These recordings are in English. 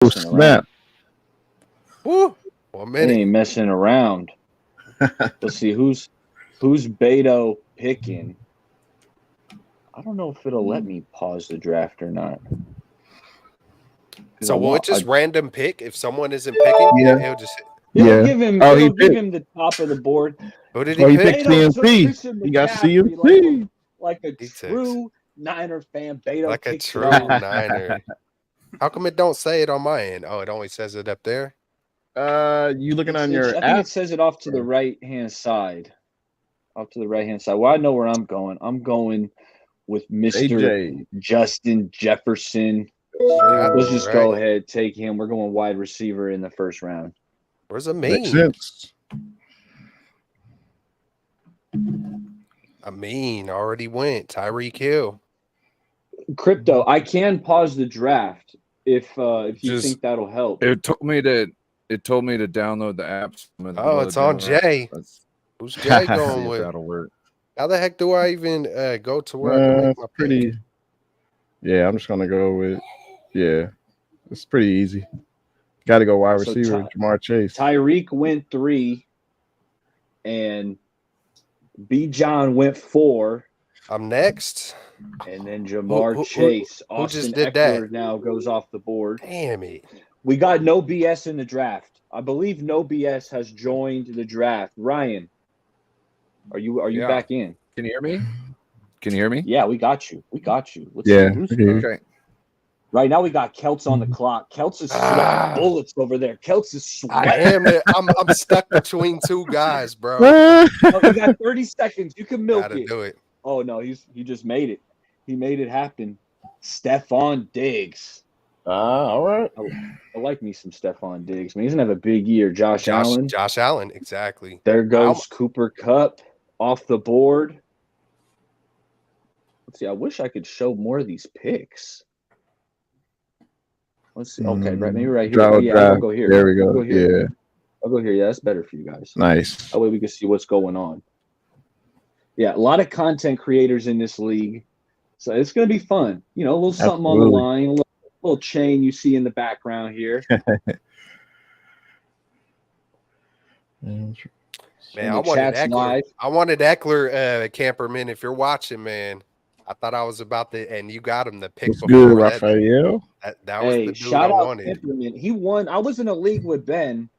Oh, snap. Woo. 1 minute. They ain't messing around. Let's see who's Beto picking. I don't know if it'll let me pause the draft or not. So will it just random pick if someone isn't picking? Yeah. It'll just. It'll give him. It'll give him the top of the board. Who did he pick? Beto CMC. He got CMC. Like a true Niner fan. Beto like a kicks true Niner. How come it don't say it on my end? Oh, it only says it up there. You looking on your I app? think it says it off to the right hand side. Off to the right hand side. Well, I know where I'm going. I'm going with Mr. Justin Jefferson. Let's just go ahead, take him. We're going wide receiver in the first round. Where's Amin? Makes sense. Amin already went. Tyreek Hill. Crypto, I can pause the draft if you think that'll help. It told me to download the apps. Oh, it's on Jay. Who's Jay going with? That'll work. How the heck do I even go to where I can make my pretty pick? Yeah, I'm just gonna go with it's pretty easy. Got to go wide receiver, Jamar Chase. Tyreek went 3, and B. John went 4. I'm next. And then Jamar Chase. Who just Austin did Eckler that? now goes off the board. Damn it. We got no BS in the draft. I believe no BS has joined the draft. Ryan, are you back in? Can you hear me? Can you hear me? Yeah, we got you. Let's see Okay. Right now we got Kelts on the clock. Kelts is sweating bullets over there. Kelts is sweating. I am. I'm stuck between two guys, bro. You got 30 seconds. You can milk Gotta it. do it. Oh no, he just made it. He made it happen. Stephon Diggs. All right. I like me some Stephon Diggs. Man, he's gonna have a big year. Josh Allen. Josh Allen, exactly. There goes Cooper Kupp off the board. Let's see. I wish I could show more of these picks. Let's see. Okay, maybe right here. I'll go here. There we go. I'll go here. Yeah, that's better for you guys. Nice. That way we can see what's going on. Yeah, a lot of content creators in this league. So it's going to be fun. You know, a little something on the line, a little chain you see in the background here. Man, I wanted Eckler, Camperman. If you're watching, man, I thought I was about to, and you got him the pick before. Good, Raphael. That was the dude shout I out wanted. Camperman. He won. I was in a league with Ben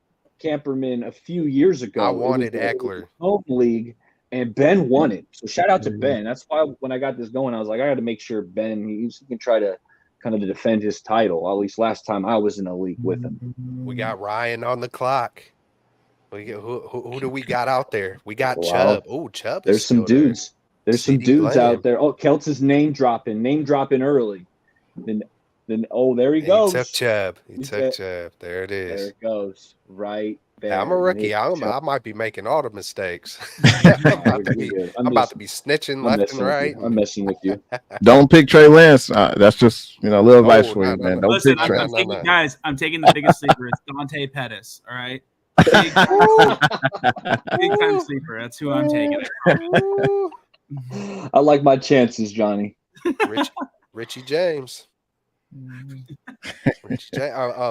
Camperman a few years ago. I wanted Eckler. Home league, and Ben won it. So shout out to Ben. That's why when I got this going, I was like, I got to make sure Ben he can try to kind of defend his title. At least last time I was in a league with him. We got Ryan on the clock. Who do we got out there? We got Chubb. Oh, Chubb. There's some dudes. There's some dudes out there. Oh, Kelts is name dropping early. Then there he goes. He took Chubb. There it is. There it goes. Right there. I'm a rookie. I might be making all the mistakes. I'm about to be snitching left and right. I'm messing with you. Don't pick Trey Lance. That's just a little advice for you, man. Don't Listen, pick Trey. Guys, I'm taking the biggest sleeper. It's Dante Pettis. All right. Big time sleeper. That's who I'm taking. I like my chances, Johnny. Richie James.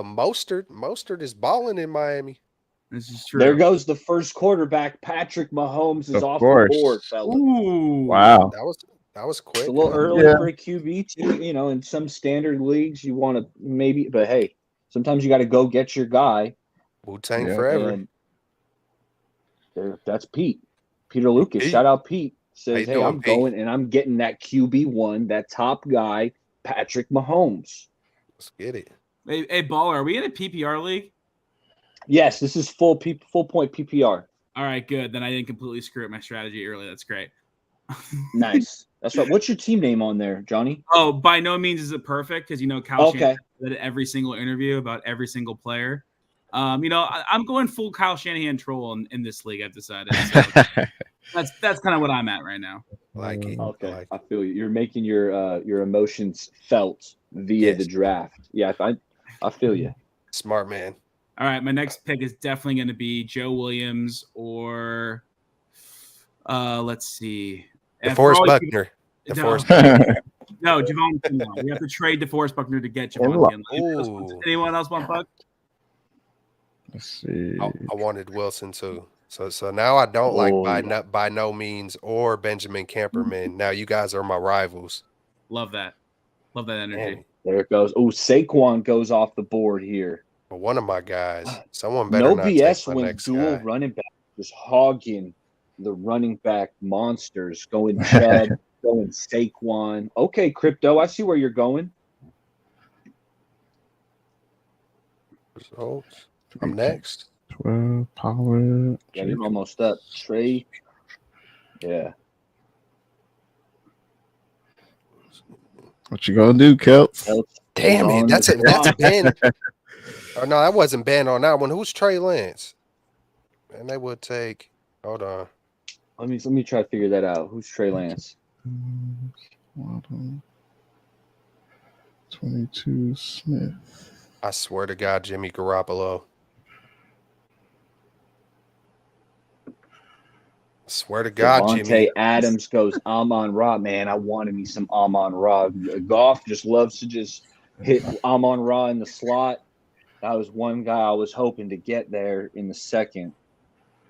Mostert is balling in Miami. This is true. There goes the first quarterback. Patrick Mahomes is off the board, fella. Ooh. Wow. That was quick. It's a little early for a QB too. You know, in some standard leagues, you want to maybe, but hey, sometimes you got to go get your guy. Wu-Tang forever. That's Pete. Peter Lucas. Shout out Pete. Says, hey, I'm going and I'm getting that QB1, that top guy, Patrick Mahomes. Let's get it. Hey, Baller, are we in a PPR league? Yes, this is full point PPR. All right, good. Then I didn't completely screw up my strategy early. That's great. Nice. That's right. What's your team name on there, Johnny? Oh, by no means is it perfect because, Kyle Shanahan did every single interview about every single player. I'm going full Kyle Shanahan troll in this league, I've decided. So that's kind of what I'm at right now. Like it. Okay. I feel you. You're making your emotions felt via the draft. Yeah, I feel you. Smart man. All right, my next pick is definitely going to be Joe Williams or let's see. DeForest Buckner. DeForest Buckner. No, Javon Kinlaw. We have to trade DeForest Buckner to get Javon Kinlaw. Anyone else want Buck? Let's see. I wanted Wilson too. So now I don't like by no means or Benjamin Camperman. Now you guys are my rivals. Love that. Love that energy. Man. There it goes. Oh, Saquon goes off the board here. One of my guys. Someone better no not BS take my when next dual guy. running back was hogging the running back monsters, going Chubb, going Saquon. Okay, Crypto, I see where you're going. Results. I'm next. 12, Pollard. Yeah, you're almost up. Trey. Yeah. What you gonna do, Kelts? Damn it. That's Ben. Oh, no, that wasn't Ben on that one. Who's Trey Lance? And they would take. Hold on. Let me try to figure that out. Who's Trey Lance? 22 Smith. I swear to God, Jimmy Garoppolo. I swear to God, Devontae Jimmy. Adams goes Amon-Ra. Man, I wanted me some Amon-Ra. Goff just loves to just hit Amon-Ra in the slot. That was one guy I was hoping to get there in the second.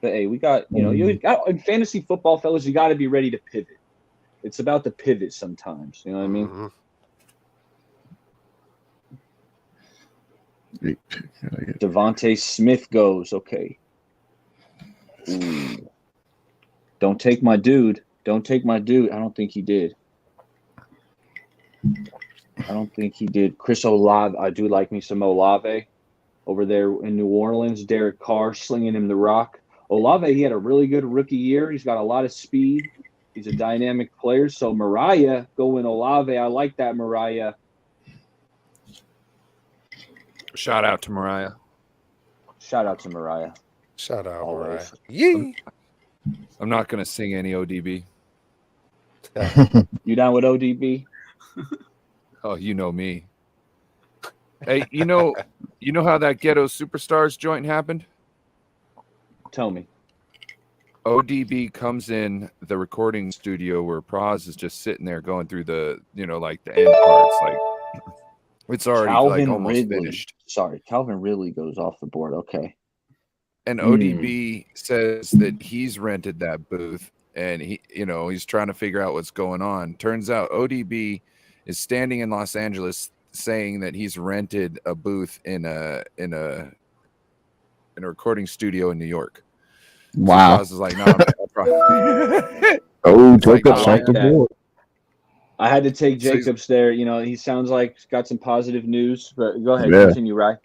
But hey, we got, you got in fantasy football, fellas, you got to be ready to pivot. It's about the pivot sometimes. You know what I mean? Devontae Smith goes. Okay. Ooh. Don't take my dude. Don't take my dude. I don't think he did. Chris Olave. I do like me some Olave over there in New Orleans. Derek Carr slinging him the rock. Olave, he had a really good rookie year. He's got a lot of speed. He's a dynamic player. So Mariah going Olave. I like that, Mariah. Shout out to Mariah. Shout out to Mariah. Shout out, Always. Mariah. Yee. I'm not going to sing any ODB. You down with ODB? Oh, you know me. Hey, you know how that Ghetto Superstars joint happened? Tell me. ODB comes in the recording studio where Praz is just sitting there going through the, like the end parts. Like it's already Calvin almost Ridley. finished. Sorry, Calvin Ridley goes off the board. Okay. And ODB says that he's rented that booth and he's trying to figure out what's going on. Turns out ODB is standing in Los Angeles saying that he's rented a booth in a recording studio in New York. Wow. So I was like, nah, Jacob's off the board. I had to take Jacobs there. He sounds like he's got some positive news, but go ahead, continue, Rye.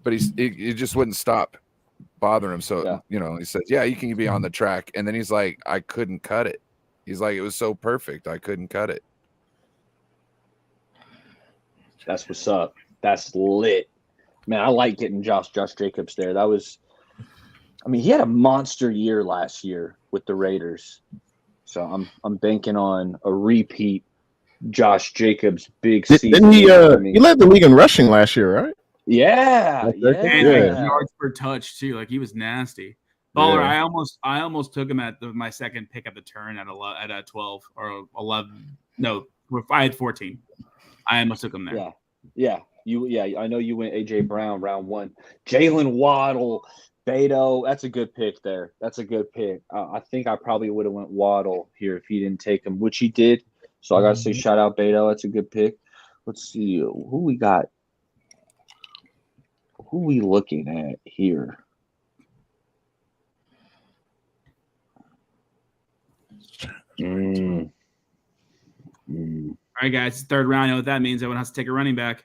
But he just wouldn't stop bothering him. So, he says, yeah, you can be on the track. And then he's like, I couldn't cut it. He's like, it was so perfect. I couldn't cut it. That's what's up. That's lit. Man, I like getting Josh Jacobs there. He had a monster year last year with the Raiders. So I'm banking on a repeat Josh Jacobs big season. Didn't he led the league in rushing last year, right? Yeah. And yards per touch too. Like he was nasty. Baller, I almost took him at my second pick at the turn at 12 or 11. No, I had 14. I almost took him there. Yeah. I know you went AJ Brown round 1. Jalen Waddle, Beto. That's a good pick there. That's a good pick. I think I probably would have went Waddle here if he didn't take him, which he did. So I got to say shout out Beto. That's a good pick. Let's see who we got. Who we looking at here? All right, guys. Third round. You know what that means? Everyone has to take a running back.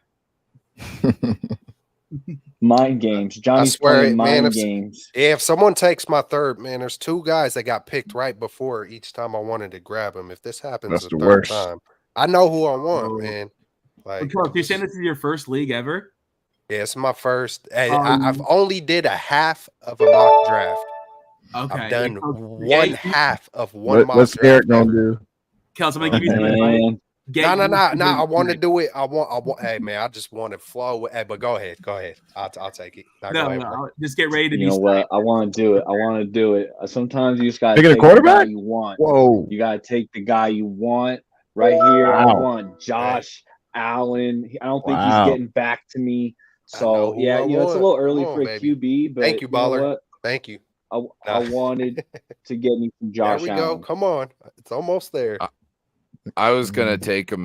Mind games. Johnny's playing mind games. If someone takes my third, man, there's 2 guys that got picked right before each time I wanted to grab them. If this happens the third time, I know who I want, man. Like, you're saying this is your first league ever? Yeah, it's my first. I've only did a half of a mock draft. Okay. I've done one half of one mock what's draft. Eric gonna do? Kels, I'm gonna give you some advice. No. I want to do it. I want. Hey, man, I just want to flow. Hey, but go ahead. I'll take it. No. Just get ready to. You know what? I want to do it. Sometimes you just gotta take a quarterback you want. Whoa! You gotta take the guy you want. right here. Wow. I want Josh Allen. I don't think he's getting back to me. So yeah, it's a little early for a QB, but thank you, baller. Know what? Thank you. I wanted to get me some Josh Allen. There we go. Come on, it's almost there. I was gonna take him.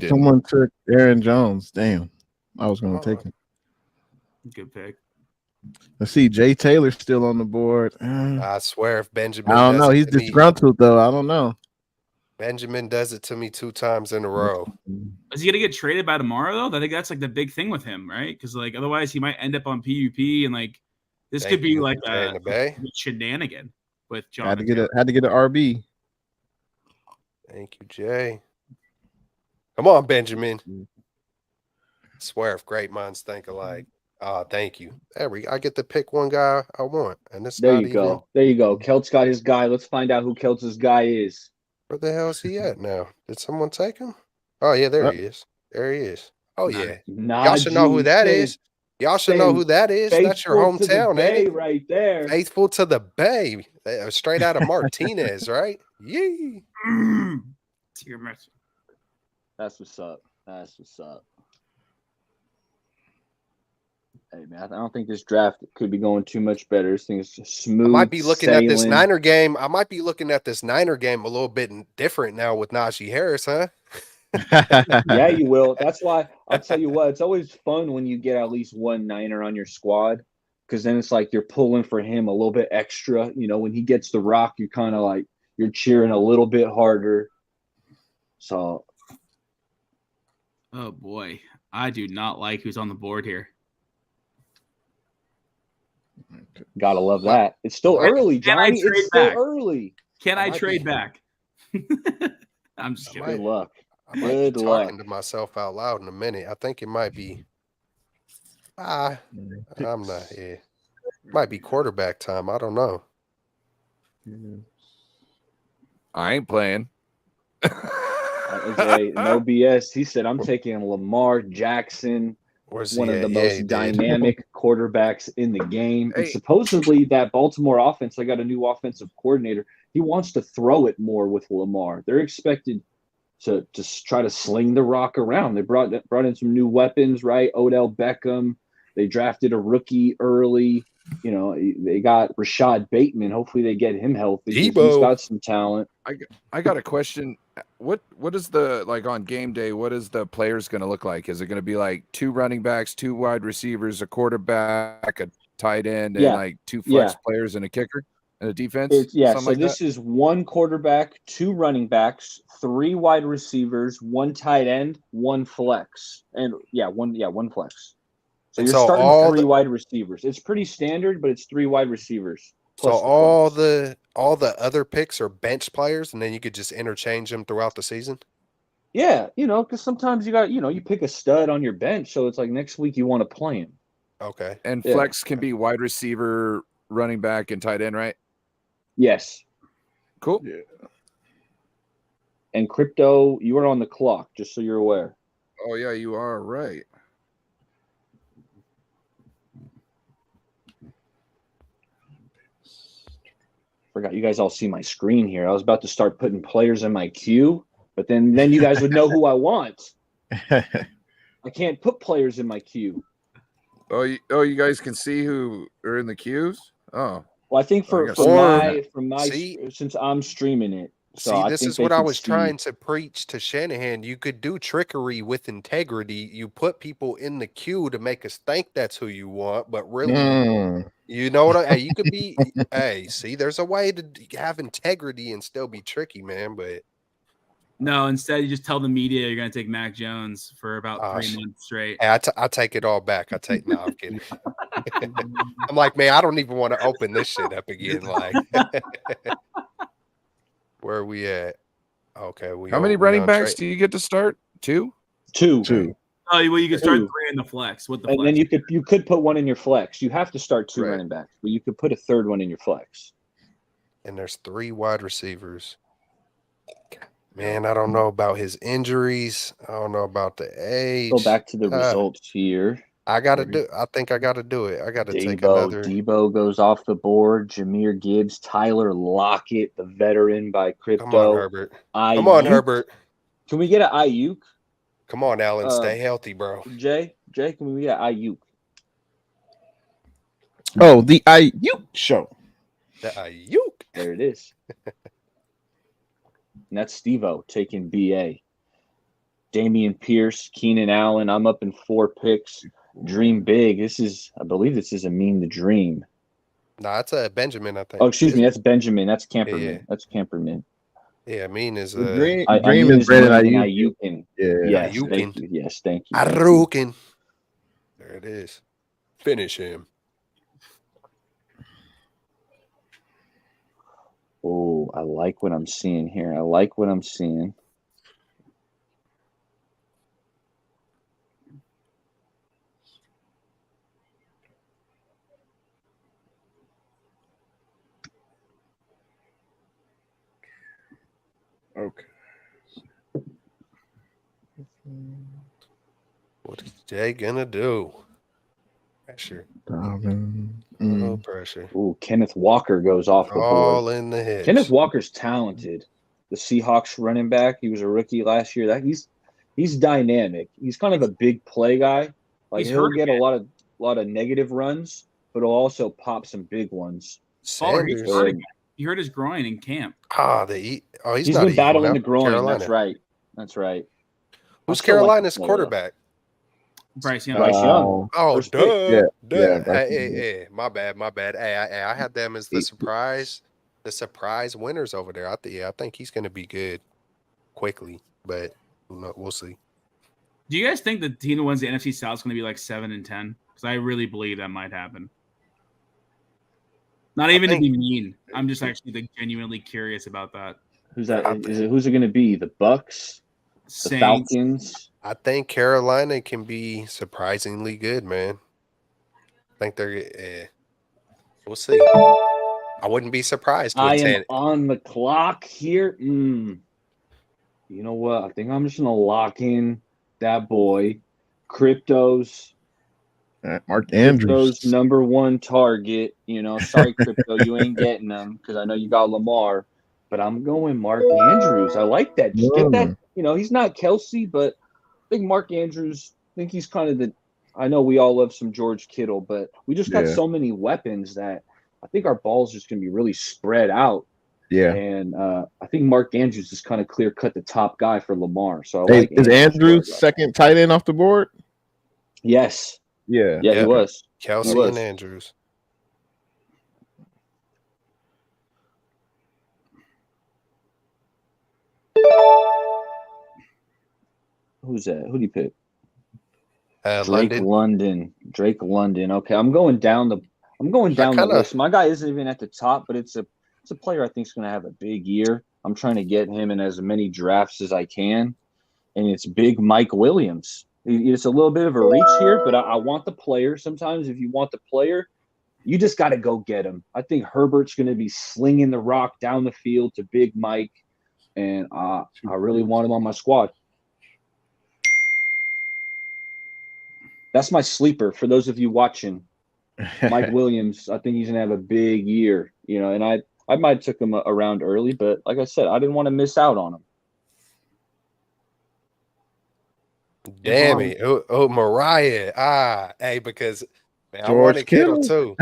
Someone took Aaron Jones. Damn, I was gonna take him. Good pick. Let's see, Jay Taylor's still on the board. I swear, if Benjamin, I don't know. He's disgruntled though. I don't know. Benjamin does it to me 2 times in a row. Is he gonna get traded by tomorrow though? I think that's like the big thing with him, right? Because like otherwise he might end up on PUP and like this could be like a shenanigan with John. Had to get an RB. Thank you, Jay. Come on, Benjamin. I swear, if great minds think alike. Thank you. I get to pick one guy I want, and this. There you go. There you go. Kelt's got his guy. Let's find out who Kelt's guy is. Where the hell is he at now? Did someone take him? Oh yeah, there he is. There he is. Oh yeah. Y'all should know who that is. Y'all should know who that is. That's your hometown, ain't it? Right there. Faithful to the Bay. Straight out of Martinez, right? Yee. That's what's up. That's what's up. Hey man, I don't think this draft could be going too much better. This thing is smooth. I might be looking sailing. at this Niner game. I might be looking at this Niner game a little bit different now with Najee Harris, huh? Yeah, you will. That's why I'll tell you what. It's always fun when you get at least one Niner on your squad, because then it's like you're pulling for him a little bit extra. You know, when he gets the rock, you're kind of like you're cheering a little bit harder. So, oh boy, I do not like who's on the board here. Gotta love that. It's still early, Johnny. It's still early. Can I trade back? I'm just kidding. Good luck. I might be talking to myself out loud in a minute. I think it might be. I'm not. Yeah, it might be quarterback time. I don't know. I ain't playing. No BS. He said, "I'm taking Lamar Jackson." One of the most dynamic quarterbacks in the game. And supposedly that Baltimore offense, I got a new offensive coordinator. He wants to throw it more with Lamar. They're expected to just try to sling the rock around. They brought in some new weapons, right? Odell Beckham. They drafted a rookie early. You know, they got Rashad Bateman. Hopefully they get him healthy. He's got some talent. I got a question. What is the, like, on game day, what is the players going to look like? Is it going to be like 2 running backs, 2 wide receivers, a quarterback, a tight end, and like 2 flex players and a kicker and a defense? So this is 1 quarterback, 2 running backs, 3 wide receivers, 1 tight end, 1 flex, and one flex. So you're starting with 3 wide receivers. It's pretty standard, but it's 3 wide receivers. So all the other picks are bench players, and then you could just interchange them throughout the season? Yeah, because sometimes you got, you pick a stud on your bench, so it's like next week you want to play him. Okay. And flex can be wide receiver, running back, and tight end, right? Yes. Cool. Yeah. And Crypto, you are on the clock, just so you're aware. Oh, yeah, you are right. Forgot you guys all see my screen here. I was about to start putting players in my queue, but then you guys would know who I want. I can't put players in my queue. Oh, you guys can see who are in the queues? Oh. Well, I think from my since I'm streaming it. So this is what I was trying to preach to Shanahan. You could do trickery with integrity. You put people in the queue to make us think that's who you want, but really, you know what? You could be. There's a way to have integrity and still be tricky, man. But no, instead you just tell the media you're going to take Mac Jones for about 3 months straight. Hey, I take it all back. No, I'm kidding. I'm like, man, I don't even want to open this shit up again. Like. Where are we at? Okay. How many running backs do you get to start? 2? 2. Oh, well, you can start 3 in the flex. And then you could put 1 in your flex. You have to start 2 running backs, but you could put a 3rd one in your flex. And there's 3 wide receivers. Man, I don't know about his injuries. I don't know about the age. Go back to the results here. I think I gotta do it. I gotta take another. Debo goes off the board. Jahmyr Gibbs, Tyler Lockett, the veteran by Crypto. Come on, Herbert. Can we get an Ayuk? Come on, Alan, stay healthy, bro. Jay, can we get Ayuk? Oh, the Ayuk show. The Ayuk. There it is. And that's Steve-O taking BA. Damian Pierce, Keenan Allen. I'm up in 4 picks. Dream big. I believe this is a Mean the Dream. Nah, it's a Benjamin, I think. Oh, excuse me. That's Benjamin. That's Camperman. Yeah. That's Camperman. Yeah, Mean is Dream Mean is Brandon Ayuk. Yeah. Yes, Ayukin. thank you. Yes, thank you. Ayukin. There it is. Finish him. Oh, I like what I'm seeing here. I like what I'm seeing. Okay. What is Jay gonna do? Pressure. No pressure. Ooh, Kenneth Walker goes off the All board. in the head. Kenneth Walker's talented. The Seahawks running back. He was a rookie last year. He's dynamic. He's kind of a big play guy. Like he'll get a lot of negative runs, but he'll also pop some big ones. He hurt his groin in camp. He's been battling the groin. Carolina. That's right. Who's Carolina's quarterback? Bryce Young. Oh, duh. Yeah. Hey, my bad. Hey, I had them as the surprise winners over there. I think he's going to be good quickly, but we'll see. Do you guys think the team that wins the NFC South is going to be like 7-10? Because I really believe that might happen. Not even to be mean. I'm just actually like genuinely curious about that. Who's that? Who's it going to be? The Bucks? The Falcons? I think Carolina can be surprisingly good, man. I think they're. We'll see. I wouldn't be surprised. I am on the clock here. You know what? I think I'm just going to lock in that boy. Crypto's Mark Andrews. Crypto's number 1 target. Sorry, Crypto, you ain't getting them because I know you got Lamar. But I'm going Mark Andrews. I like that. Just get that. He's not Kelsey, but I think Mark Andrews, I think he's kind of I know we all love some George Kittle, but we just got so many weapons that I think our ball's just going to be really spread out. Yeah. And I think Mark Andrews is kind of clear-cut the top guy for Lamar. So is Andrews second tight end off the board? Yes. Yeah. Yeah, he was. Kelsey and Andrews. Who's that? Who do you pick? Drake London. Okay, I'm going down the list. My guy isn't even at the top, but it's a player I think is going to have a big year. I'm trying to get him in as many drafts as I can, and it's Big Mike Williams. It's a little bit of a reach here, but I want the player. Sometimes if you want the player, you just got to go get him. I think Herbert's going to be slinging the rock down the field to Big Mike, and I really want him on my squad. That's my sleeper for those of you watching. Mike Williams, I think he's gonna have a big year, and I might have took him around early, but like I said, I didn't want to miss out on him. Damn it. Oh, Mariah. Hey, because man, I George wanted Kittle too.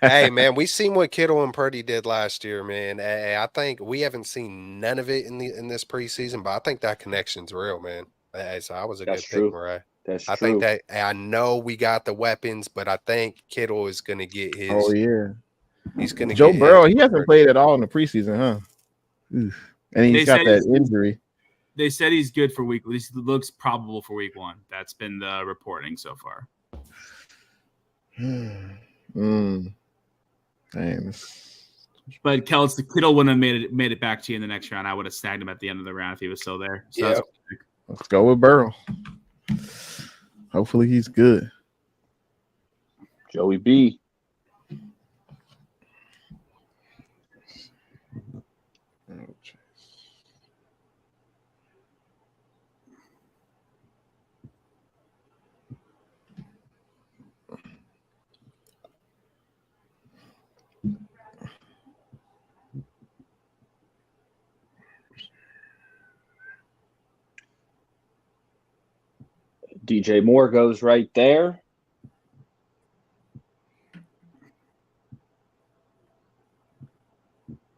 Hey, man, we seen what Kittle and Purdy did last year, man. Hey, I think we haven't seen none of it in this preseason, but I think that connection's real, man. Hey, so I was a good pick, Mariah. That's I think that I know we got the weapons, but I think Kittle is going to get his. Oh yeah, he's going to. Joe Burrow. He hasn't played at all in the preseason, huh? Oof. And he's got that injury. They said he's good for week. At least it looks probable for week 1. That's been the reporting so far. But Kittle wouldn't have made it back to you in the next round. I would have snagged him at the end of the round if he was still there. So yeah. Let's go with Burrow. Hopefully he's good. Joey B. DJ Moore goes right there.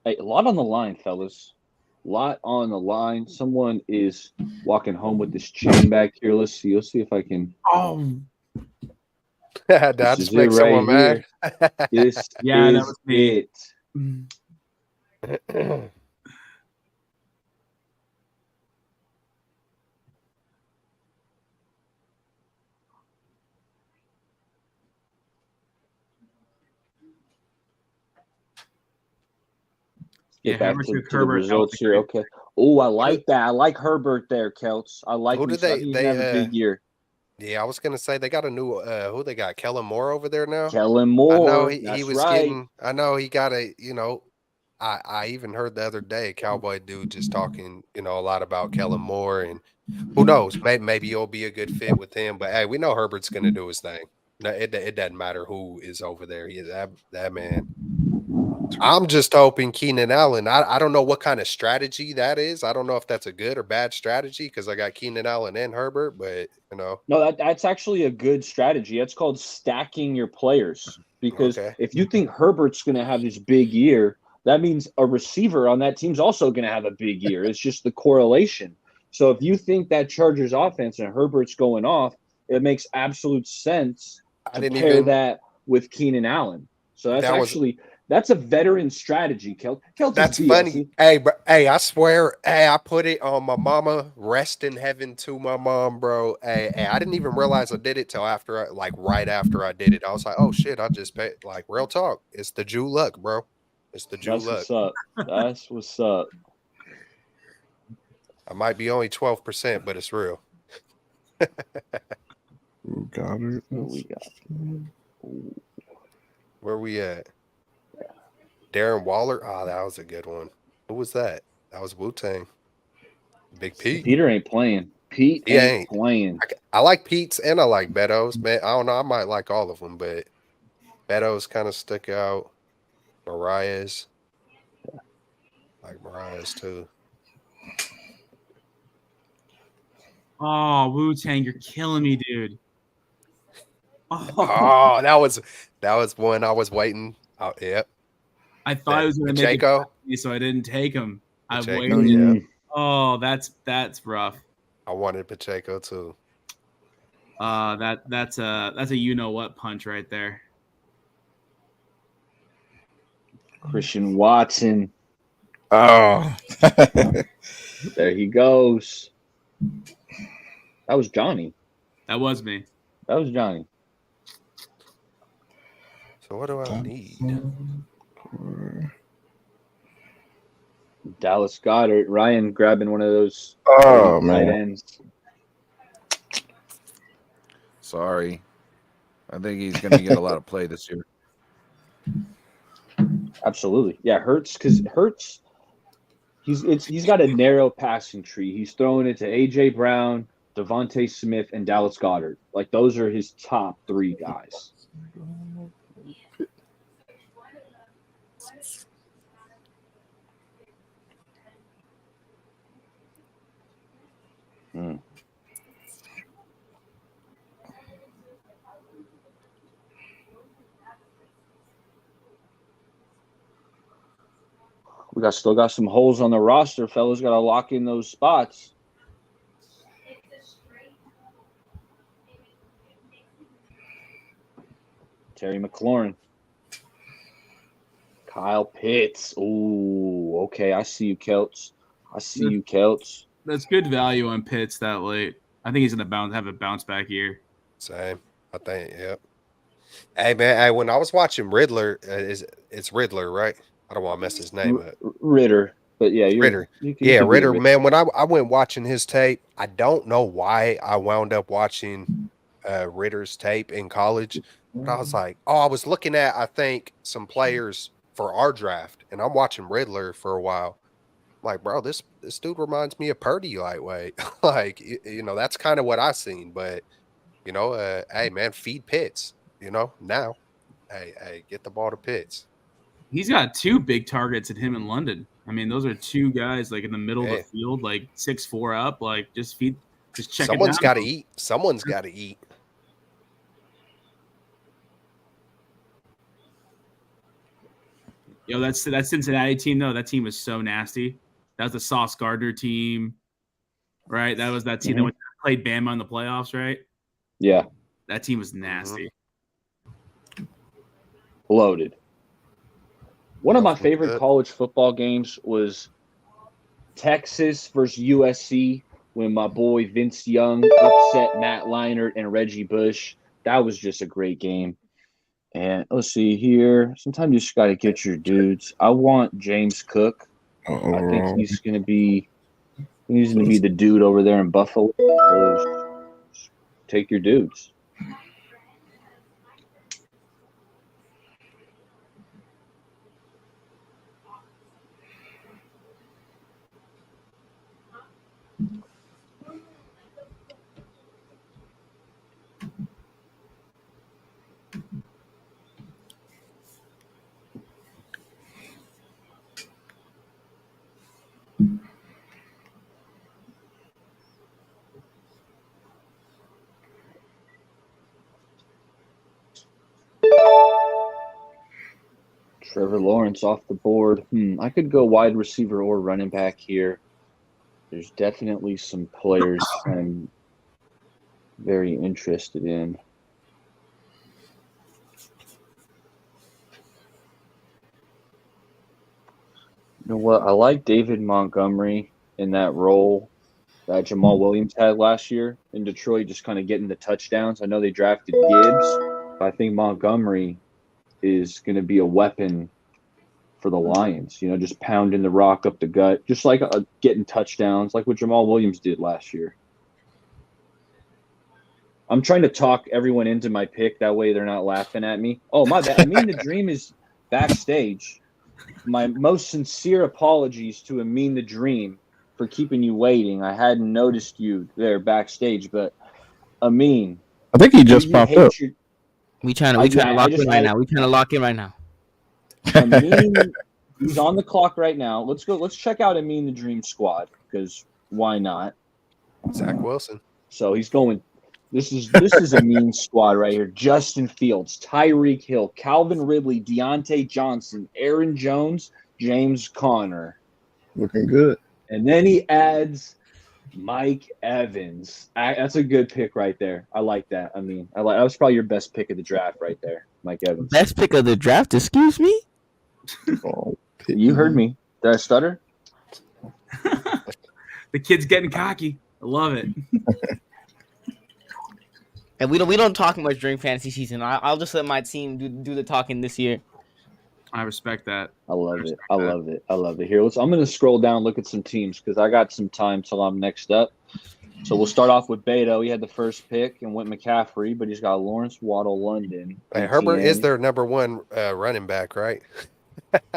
Hey, a lot on the line, fellas. A lot on the line. Someone is walking home with this chain back here. Let's see. Let's see if I can. Oh, That just makes someone mad. This yeah, that is was me. it. Get back to the results here. Okay. Oh, I like that. I like Herbert there, Kelts. I like him. They he's gonna have a big year. Yeah, I was gonna say they got a new who they got, Kellen Moore over there now. Kellen Moore. I know he was getting. I know he got a. I even heard the other day a Cowboy dude just talking, a lot about Kellen Moore, and who knows, maybe he'll be a good fit with him. But hey, we know Herbert's gonna do his thing. No, it doesn't matter who is over there. He that man. I'm just hoping Keenan Allen. I don't know what kind of strategy that is. I don't know if that's a good or bad strategy because I got Keenan Allen and Herbert, but No, that's actually a good strategy. It's called stacking your players. Because if you think Herbert's going to have this big year, that means a receiver on that team's also going to have a big year. It's just the correlation. So if you think that Chargers offense and Herbert's going off, it makes absolute sense to pair that with Keenan Allen. So that's a veteran strategy, Kel. That's funny. Hey, I swear, I put it on my mama. Rest in heaven to my mom, bro. Hey, I didn't even realize I did it till after, right after I did it. I was like, oh shit, I just paid. Like, real talk. It's the Jew luck, bro. It's the Jew luck. What's up. That's what's up. I might be only 12%, but it's real. Goddard. What we got? Where we at? Darren Waller. Oh, that was a good one. Who was that? That was Wu-Tang. Big Pete. Peter ain't playing. Pete ain't playing. I like Pete's and I like Beto's. Man, I don't know. I might like all of them, but Beto's kind of stick out. Mariah's. Like Mariah's too. Oh, Wu-Tang, you're killing me, dude. Oh, that was one I was waiting. Oh, yep. I thought it was going to make it, so I didn't take him. I waited. Yeah. Oh, that's rough. I wanted Pacheco too. That's a you know what punch right there. Christian Watson. Oh, there he goes. That was Johnny. That was me. That was Johnny. So what do I need? Dallas Goedert. Ryan grabbing one of those tight ends. Sorry. I think he's going to get a lot of play this year. Absolutely. Yeah, Hurts, he's got a narrow passing tree. He's throwing it to A.J. Brown, Devontae Smith, and Dallas Goedert. Like, those are his top three guys. We still got some holes on the roster, fellas. Got to lock in those spots. Terry McLaurin. Kyle Pitts. Ooh, okay. I see you, Kelts. That's good value on Pitts that late. I think he's going to have a bounce back year. Same. I think, yep. Hey, man, when I was watching Riddler, it's Riddler, right? I don't want to mess his name up. Ritter. But yeah, Ritter. Ritter. Man, when I went watching his tape, I don't know why I wound up watching Ritter's tape in college. But I was like, I was looking at, I think, some players for our draft, and I'm watching Riddler for a while. I'm like, bro, this dude reminds me of Purdy lightweight. Like, that's kind of what I seen. But, hey, man, feed Pitts, now. Hey, get the ball to Pitts. He's got two big targets at him in London. I mean, those are two guys like in the middle of the field, like 6'4" up. Like, just feed Just check Someone's it got down. to eat. Someone's got to eat. Yo, that Cincinnati team, though. That team was so nasty. That was the Sauce Gardner team, right? That was that team that played Bama in the playoffs, right? Yeah. That team was nasty. Loaded. One of my favorite college football games was Texas versus USC when my boy Vince Young upset Matt Leinart and Reggie Bush. That was just a great game. And let's see here. Sometimes you just got to get your dudes. I want James Cook. I think he's going to be the dude over there in Buffalo. So take your dudes. Trevor Lawrence off the board. I could go wide receiver or running back here. There's definitely some players I'm very interested in. You know what? I like David Montgomery in that role that Jamal Williams had last year in Detroit, just kind of getting the touchdowns. I know they drafted Gibbs, but I think Montgomery is going to be a weapon for the Lions, just pounding the rock up the gut, just like getting touchdowns, like what Jamal Williams did last year. I'm trying to talk everyone into my pick. That way they're not laughing at me. Oh, my bad. I mean, the dream is backstage. My most sincere apologies to Amin the Dream for keeping you waiting. I hadn't noticed you there backstage, but Amin, I think he just popped up. We trying to lock in right now. We trying to lock in right now. Amin, he's on the clock right now. Let's go. Let's check out Amin the Dream squad because why not? Zach Wilson. So he's going. This is Amin's squad right here. Justin Fields, Tyreek Hill, Calvin Ridley, Deontay Johnson, Aaron Jones, James Conner. Looking good. And then he adds Mike Evans. That's a good pick right there. I like that. I mean, that was probably your best pick of the draft right there, Mike Evans. Best pick of the draft? Excuse me? You heard me. Did I stutter? The kid's getting cocky. I love it. And we don't talk much during fantasy season. I'll just let my team do the talking this year. I respect that. I love it. I love it. Here, I'm going to scroll down, look at some teams because I got some time till I'm next up. So we'll start off with Beto. He had the first pick and went McCaffrey, but he's got Lawrence, Waddle, London. Hey, Herbert is their number one running back, right?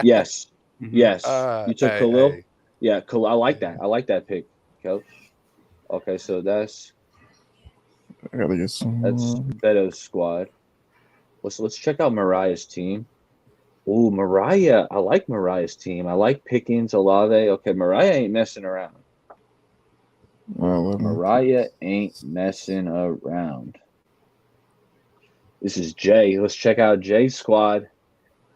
Yes. Yes. You took Khalil? Hey. Yeah, Khalil. I like that. I like that pick, Coach. Okay, so that's Beto's squad. Let's check out Mariah's team. Ooh, Mariah. I like Mariah's team. I like Pickens, Olave. Okay, Mariah ain't messing around. Mariah ain't messing around. This is Jay. Let's check out Jay's squad.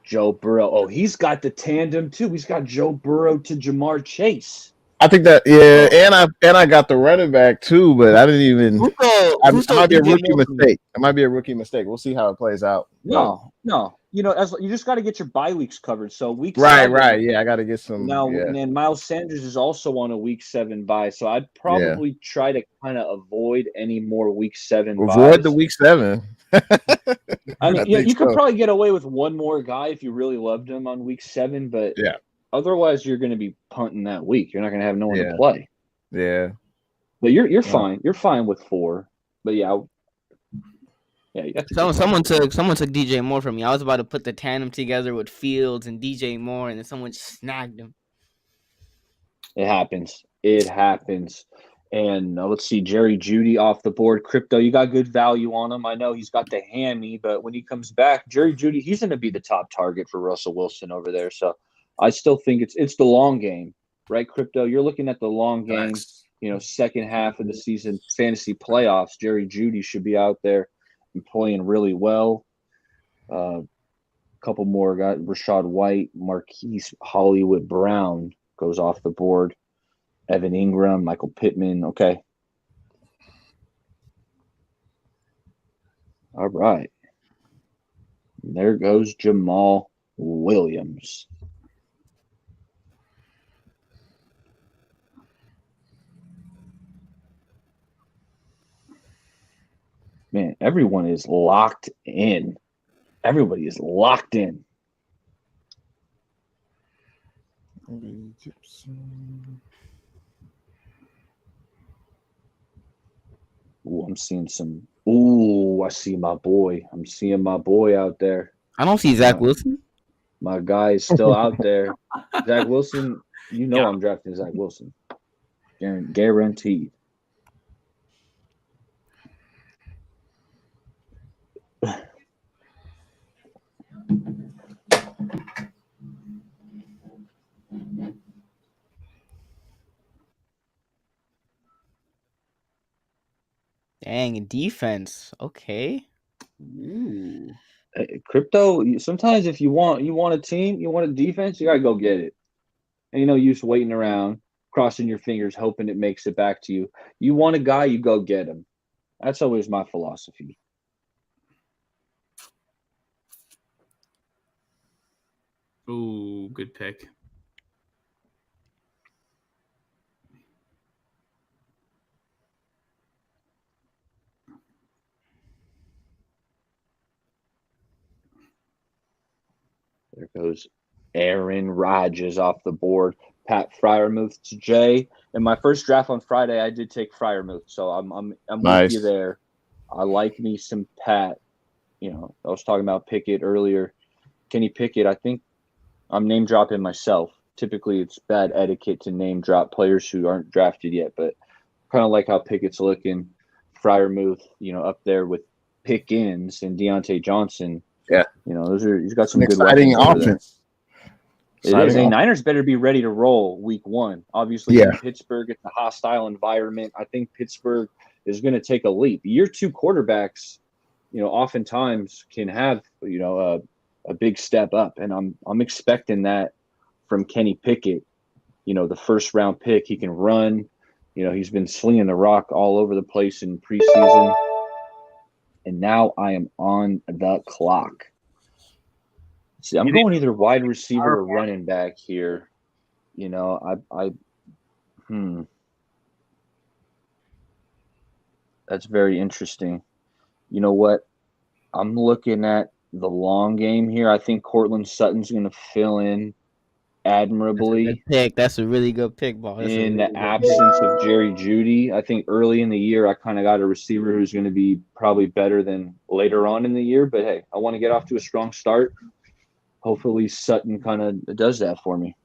Joe Burrow. Oh, he's got the tandem too. He's got Joe Burrow to Jamar Chase. I think that and I got the running back too, but I didn't even. It might be a rookie mistake. It might be a rookie mistake. We'll see how it plays out. No. As you just got to get your bye weeks covered. So week right. 7, Yeah, I got to get some. Now, and then Miles Sanders is also on a week 7 bye, so I'd probably try to kind of avoid any more week 7. Avoid the week 7. I mean, you could probably get away with one more guy if you really loved him on week 7, but otherwise you're going to be punting that week. You're not going to have no one to play. Yeah, but you're fine. You're fine with 4. But Someone took DJ Moore from me. I was about to put the tandem together with Fields and DJ Moore, and then someone snagged him. It happens. And let's see, Jerry Jeudy off the board. Crypto, you got good value on him. I know he's got the hammy, but when he comes back, Jerry Jeudy, he's going to be the top target for Russell Wilson over there. So I still think it's the long game, right, Crypto? You're looking at the long game. second half of the season fantasy playoffs, Jerry Jeudy should be out there and playing really well. Couple more got Rashad White, Marquise Hollywood Brown goes off the board. Evan Ingram, Michael Pittman. Okay. All right. And there goes Jamal Williams. Man, everyone is locked in. Everybody is locked in. Ooh, I'm seeing some. Ooh, I see my boy. I'm seeing my boy out there. I don't see Zach Wilson. My guy is still out there. Zach Wilson, I'm drafting Zach Wilson. Guaranteed. Dang, defense. Okay. Ooh. Crypto, sometimes if you want a team, you want a defense, you gotta go get it. And you just waiting around, crossing your fingers, hoping it makes it back to you. You want a guy, you go get him. That's always my philosophy. Ooh, good pick. There goes Aaron Rodgers off the board. Pat Freiermuth to Jay. In my first draft on Friday, I did take Freiermuth, so I'm Nice. with you there. I like me some Pat. I was talking about Pickett earlier. Kenny Pickett, I think I'm name dropping myself. Typically, it's bad etiquette to name drop players who aren't drafted yet, but kind of like how Pickett's looking. Freiermuth, up there with Pickens and Deontay Johnson. Yeah, he's got some good exciting offense. It is. The Niners better be ready to roll week one. Obviously, in Pittsburgh, it's a hostile environment. I think Pittsburgh is going to take a leap. Year two quarterbacks, oftentimes can have, a big step up. And I'm expecting that from Kenny Pickett, the first round pick. He can run. He's been slinging the rock all over the place in preseason. And now I am on the clock. See, I'm going either wide receiver or running back here. That's very interesting. You know what? I'm looking at the long game here. I think Cortland Sutton's going to fill in admirably. That's a really good pick, ball. In the absence of Jerry Jeudy, I think early in the year I kind of got a receiver who's going to be probably better than later on in the year. But hey, I want to get off to a strong start. Hopefully Sutton kind of does that for me.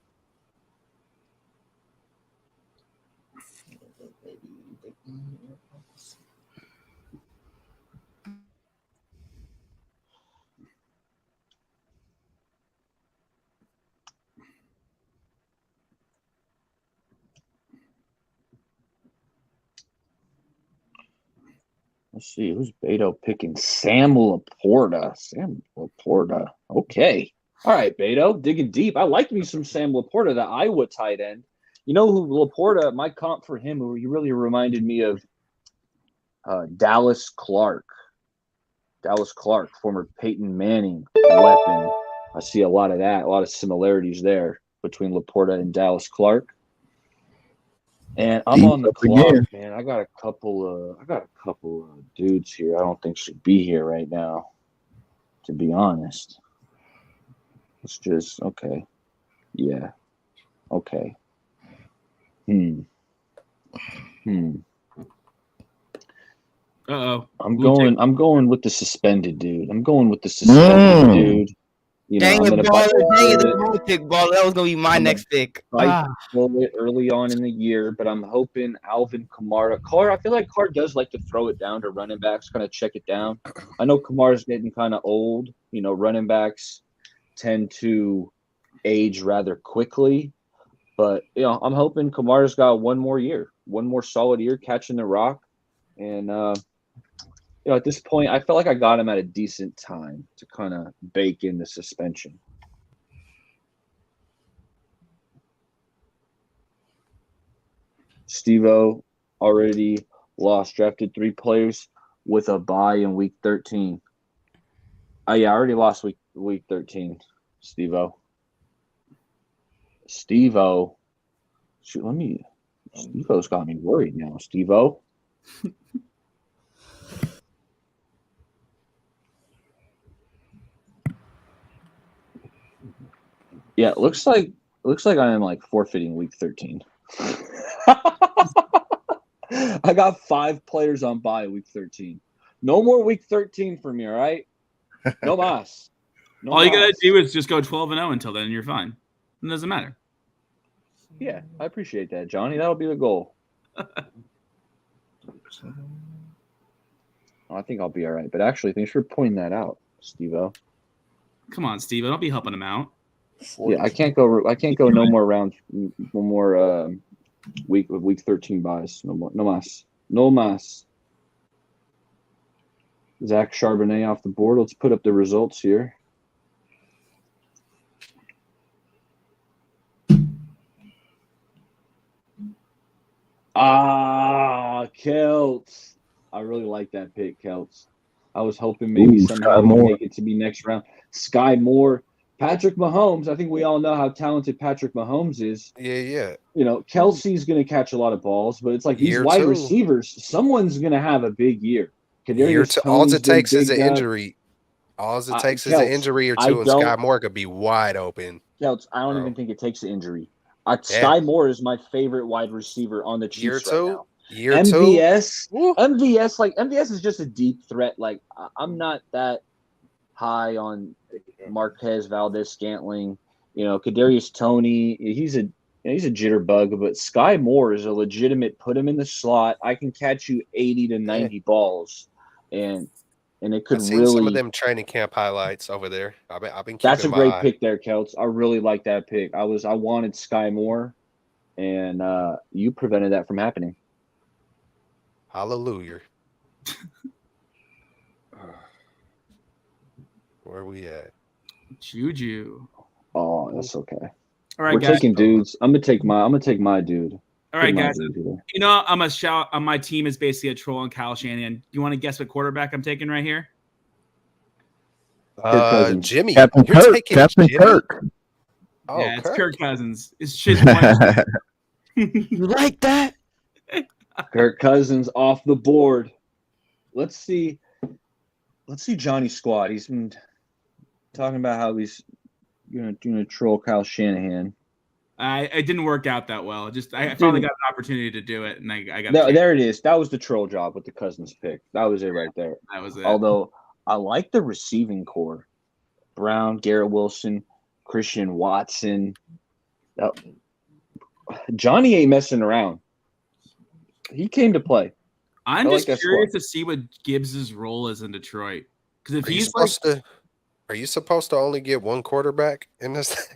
Let's see, who's Beto picking? Sam Laporta. Okay. All right, Beto, digging deep. I like me some Sam Laporta, the Iowa tight end. You know who Laporta, my comp for him, who he really reminded me of Dallas Clark. Dallas Clark, former Peyton Manning weapon. I see a lot of that, a lot of similarities there between Laporta and Dallas Clark. And I'm on the clock, man. I got a couple of dudes here I don't think should be here right now, to be honest. It's just okay. Yeah. Okay. Uh-oh. I'm going with the suspended dude. Dude. Dang it, baller. Pick, baller. That was going to be my next pick. Early on in the year, but I'm hoping Alvin Kamara. I feel like Carr does like to throw it down to running backs, kind of check it down. I know Kamara's getting kind of old. Running backs tend to age rather quickly. But, I'm hoping Kamara's got one more year. one more solid year catching the rock. And, at this point, I felt like I got him at a decent time to kind of bake in the suspension. Steve-O already drafted 3 players with a bye in week 13. Oh, yeah, I already lost week 13, Steve-O. Steve-O. Shoot, Steve-O's got me worried now, Steve-O. Yeah, it looks like I am like forfeiting week 13. I got 5 players on bye week 13. No more week 13 for me, all right? No mas. No All you got to mas. do is just go 12-0 until then, and you're fine. It doesn't matter. Yeah, I appreciate that, Johnny. That'll be the goal. I think I'll be all right. But actually, thanks for pointing that out, Steve-O. Come on, Steve. I'll be helping him out. Yeah, I can't go no more rounds, no more week 13 buys. No more. No mas. Zach Charbonnet off the board. Let's put up the results here. Kelts. I really like that pick, Kelts. I was hoping maybe somehow we make it to be next round. Sky Moore. Patrick Mahomes. I think we all know how talented Patrick Mahomes is. Yeah. Kelsey's going to catch a lot of balls, but it's like these wide receivers, someone's going to have a big year. All it takes is an injury. All it takes is an injury or two, and Sky Moore could be wide open. Kelts, I don't even think it takes an injury. Sky Moore is my favorite wide receiver on the Chiefs right now. MVS is just a deep threat. Like, I'm not that high on Marquez Valdez-Scantling. Kadarius Toney, he's a jitterbug, but Sky Moore is a legitimate put him in the slot. I can catch you 80 to 90 balls, and it could I've seen some of them training camp highlights over there. I've been keeping That's a great pick there, Kelts. I really like that pick. I wanted Sky Moore, and you prevented that from happening. Hallelujah. Where are we at? Juju. Oh, that's okay. All right, we're guys. taking dudes. I'm gonna take my dude. All right, guys. I'm a shout. My team is basically a troll on Kyle Shanahan. You want to guess what quarterback I'm taking right here? Jimmy. Captain Kirk. Oh, yeah, it's Kirk. Kirk Cousins. It's shit point. You like that? Kirk Cousins off the board. Let's see Johnny's squad. He's been talking about how he's gonna troll Kyle Shanahan. It didn't work out that well. I finally got an opportunity to do it, and I got there it is. That was the troll job with the Cousins pick. That was it right there. That was it. Although I like the receiving core: Brown, Garrett Wilson, Christian Watson. Johnny ain't messing around. He came to play. I'm just curious to see what Gibbs' role is in Detroit. Because if he's are you supposed to only get one quarterback in this?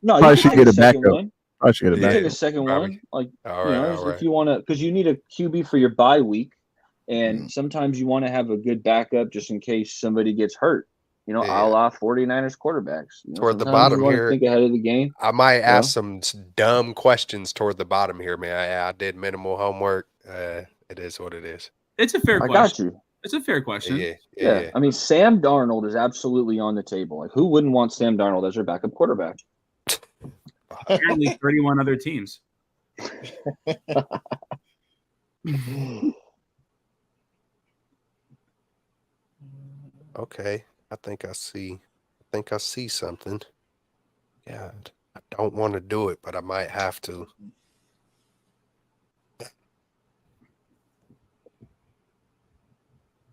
No, you should get a backup. I should get a backup. Take a second one, like all right. If you want to, because you need a QB for your bye week, and sometimes you want to have a good backup just in case somebody gets hurt. A la 49ers quarterbacks. Toward the bottom here, think ahead of the game. I might ask some dumb questions toward the bottom here, man. I did minimal homework. It is what it is. It's a fair question. I got you. It's a fair question. Yeah. I mean, Sam Darnold is absolutely on the table. Like, who wouldn't want Sam Darnold as their backup quarterback? Apparently 31 other teams. Okay. I think I see something. Yeah. I don't want to do it, but I might have to.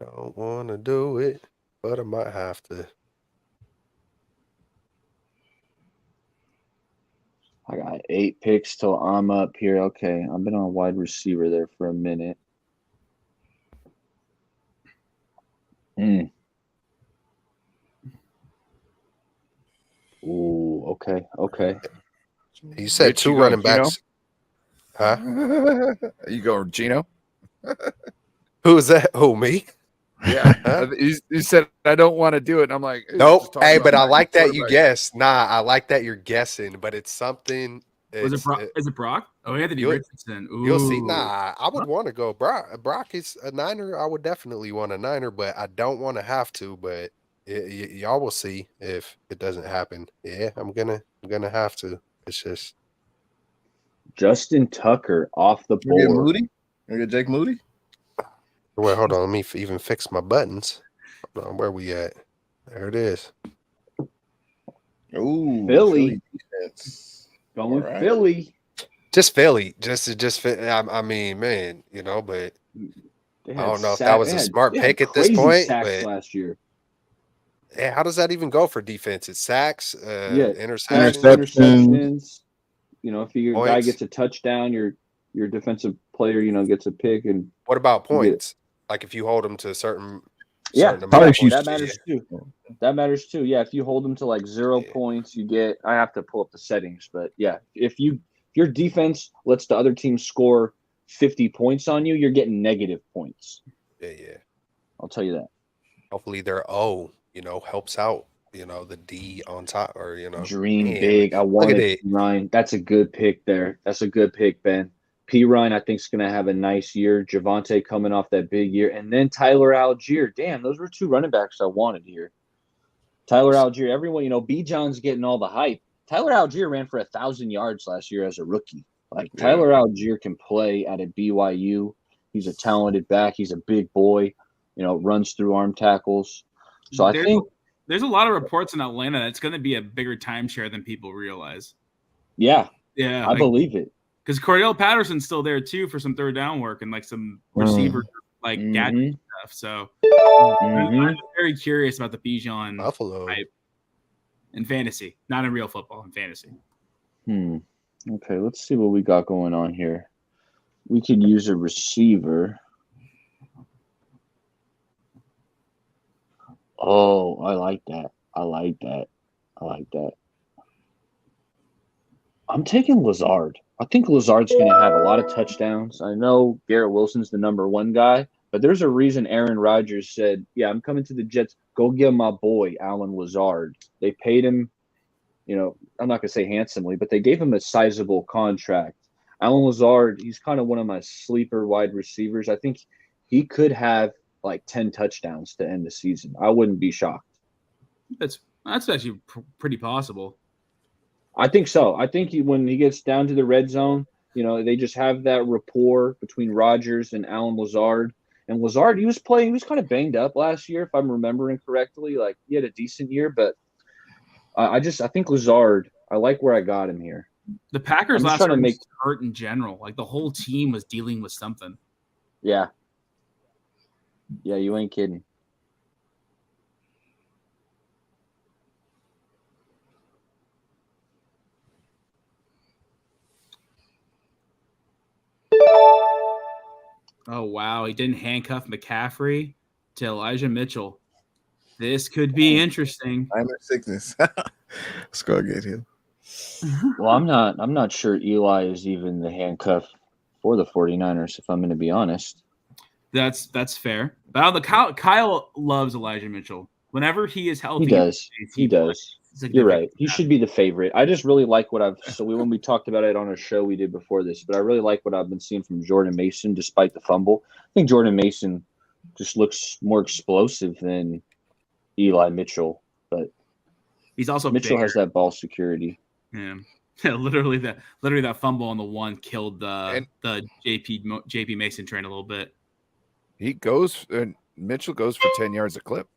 Don't want to do it, but I might have to. I got 8 picks till I'm up here. Okay, I've been on a wide receiver there for a minute. Ooh, okay. You said 2 running backs. Huh? You go, Gino? Who is that? Who, me? Yeah. Huh? You said, I don't want to do it. And I'm like, nope. Hey, but I like that you guess. Nah, I like that you're guessing, but it's something. Is it Brock? Oh, Anthony Richardson. Ooh. You'll see. Nah, I would want to go Brock. Brock is a Niner. I would definitely want a Niner, but I don't want to have to. But y'all will see if it doesn't happen. Yeah, I'm gonna have to. It's just Justin Tucker off the board. You get Moody? You get Jake Moody? Well, hold on. Let me even fix my buttons. Hold on, where we at? There it is. Ooh, Philly defense. Going right. Philly. Just Philly. Just fit. I mean, man, you know, but I don't know if that was a smart pick at this point. But last year. Yeah, how does that even go for defense? It's sacks, interceptions. You know, if your guy gets a touchdown, your defensive player, you know, gets a pick. And what about points? Like if you hold them to a certain amount, that matters too. That matters too. Yeah, if you hold them to like 0 points, you get. I have to pull up the settings, but yeah, if your defense lets the other team score 50 points on you, you're getting negative points. Yeah. I'll tell you that. Hopefully their helps out. You know, the D on top, or dream big. I wanted P. Ryan. That's a good pick there. That's a good pick, Ben. P. Ryan, I think, is going to have a nice year. Javonte coming off that big year, and then Tyler Algier. Damn, those were 2 running backs I wanted here. Tyler Algier. Everyone, B. John's getting all the hype. Tyler Algier ran for 1,000 yards last year as a rookie. Tyler Algier can play at a BYU. He's a talented back. He's a big boy. Runs through arm tackles. So I think there's a lot of reports in Atlanta that's going to be a bigger timeshare than people realize. Yeah, I believe it. Because Cordell Patterson's still there too for some third down work and like some receiver gadget stuff. So I'm very curious about the Bijan Buffalo hype in fantasy, not in real football, in fantasy. Okay, let's see what we got going on here. We could use a receiver. Oh, I like that. I'm taking Lazard. I think Lazard's going to have a lot of touchdowns. I know Garrett Wilson's the number 1 guy, but there's a reason Aaron Rodgers said, yeah, I'm coming to the Jets. Go get my boy, Allen Lazard. They paid him, I'm not going to say handsomely, but they gave him a sizable contract. Allen Lazard, he's kind of one of my sleeper wide receivers. I think he could have like 10 touchdowns to end the season. I wouldn't be shocked. That's actually pretty possible. I think so. I think when he gets down to the red zone, they just have that rapport between Rodgers and Allen Lazard. And Lazard, he was kind of banged up last year, if I'm remembering correctly. Like he had a decent year, but I think Lazard, I like where I got him here. The Packers last year was hurt in general. Like the whole team was dealing with something. Yeah. Yeah, you ain't kidding. Oh, wow. He didn't handcuff McCaffrey to Elijah Mitchell. This could be interesting. I'm in sickness. Let's go get him. Well, I'm not sure Eli is even the handcuff for the 49ers, if I'm going to be honest. That's fair. But Kyle loves Elijah Mitchell. Whenever he is healthy, he does. You're right. He should be the favorite. I just really like what when we talked about it on a show we did before this, but I really like what I've been seeing from Jordan Mason despite the fumble. I think Jordan Mason just looks more explosive than Eli Mitchell, but he's also Mitchell bigger. Has that ball security. Yeah. Literally that fumble on the one killed the JP Mason train a little bit. Mitchell goes for 10 yards a clip.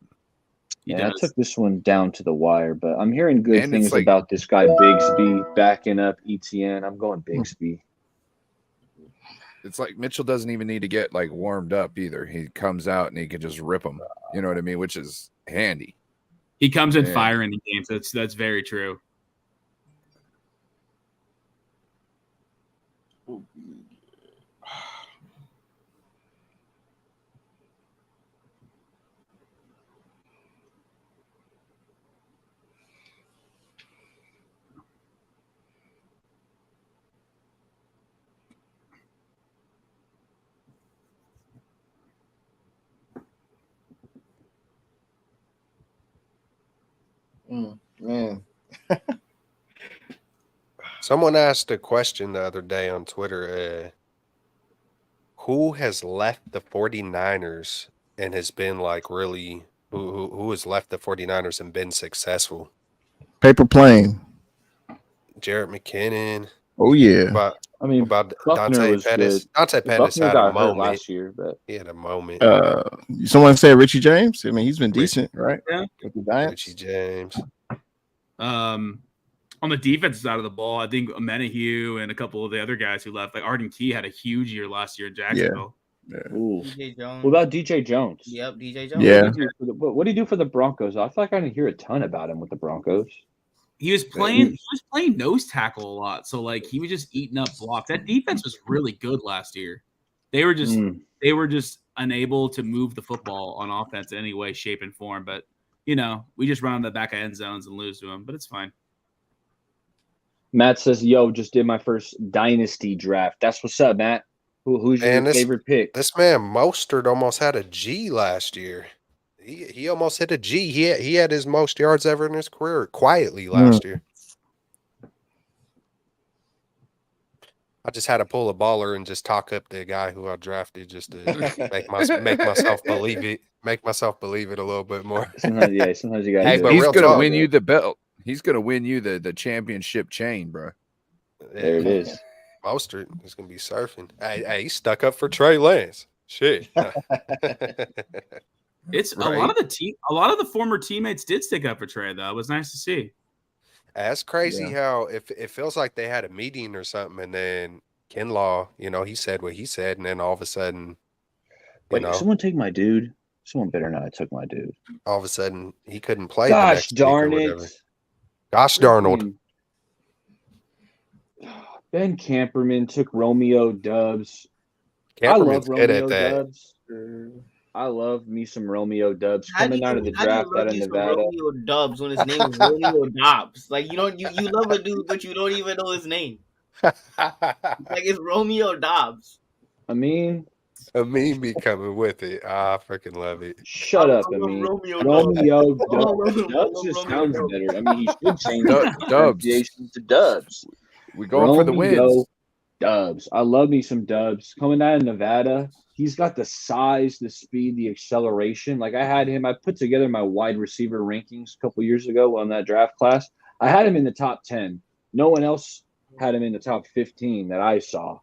I took this one down to the wire, but I'm hearing good things about this guy Bigsby backing up ETN. I'm going Bigsby. It's like Mitchell doesn't even need to get like warmed up either. He comes out and he can just rip them. You know what I mean? Which is handy. He comes in fire in the game. So that's very true. Man. Someone asked a question the other day on Twitter. Who has left the 49ers and has been like really who has left the 49ers and been successful? Paper plane. Jared McKinnon. Oh yeah. But about Buckner Dante was Pettis. good. Dante Pettis Buckner had got a moment last year, but he had a moment. Someone said Richie James. I mean, he's been decent, right? Yeah. With the Giants. Richie James. On the defensive side of the ball, I think Menahue and a couple of the other guys who left, like Arden Key, had a huge year last year in Jacksonville. Yeah. DJ Jones. What about DJ Jones? Yep, DJ Jones. Yeah. What did he do for the Broncos? I feel like I didn't hear a ton about him with the Broncos. He was playing nose tackle a lot, so like he was just eating up blocks. That defense was really good last year. They were just unable to move the football on offense in any way, shape, and form. But we just run on the back of end zones and lose to them. But it's fine. Matt says, "Yo, just did my first dynasty draft." That's what's up, Matt. Who's your favorite pick? This man Mostert almost had a G last year. He almost hit a G. He had his most yards ever in his career quietly last year. I just had to pull a baller and just talk up the guy who I drafted just to make myself believe it. Make myself believe it a little bit more. Sometimes you got. Hey, but he's real gonna talk, win you the belt. He's gonna win you the championship chain, bro. There it is. Mostert is gonna be surfing. Hey, he stuck up for Trey Lance. Shit. It's right. A lot of the former teammates did stick up for Trey, though. It was nice to see. That's crazy how it feels like they had a meeting or something, and then Kinlaw, he said what he said, and then all of a sudden, someone take my dude. Someone better not have took my dude. All of a sudden, he couldn't play. Gosh darn it! Gosh darnold. Ben Camperman took Romeo Dubs. Camperman's I love Romeo Dubs. I love me some Romeo Dubs coming out of the draft out of Nevada. Romeo Dubs when his name is Romeo Dobbs. Like you love a dude, but you don't even know his name. Like it's Romeo Dobbs. I mean, be coming with it. I freaking love it. Shut up, Romeo Dubs. Dubs just sounds better. I mean, he should change Dubs to Dubs. We're going for the wins. Dubs. I love me some Dubs. Coming out of Nevada, he's got the size, the speed, the acceleration. Like I put together my wide receiver rankings a couple years ago on that draft class. I had him in the top 10. No one else had him in the top 15 that I saw.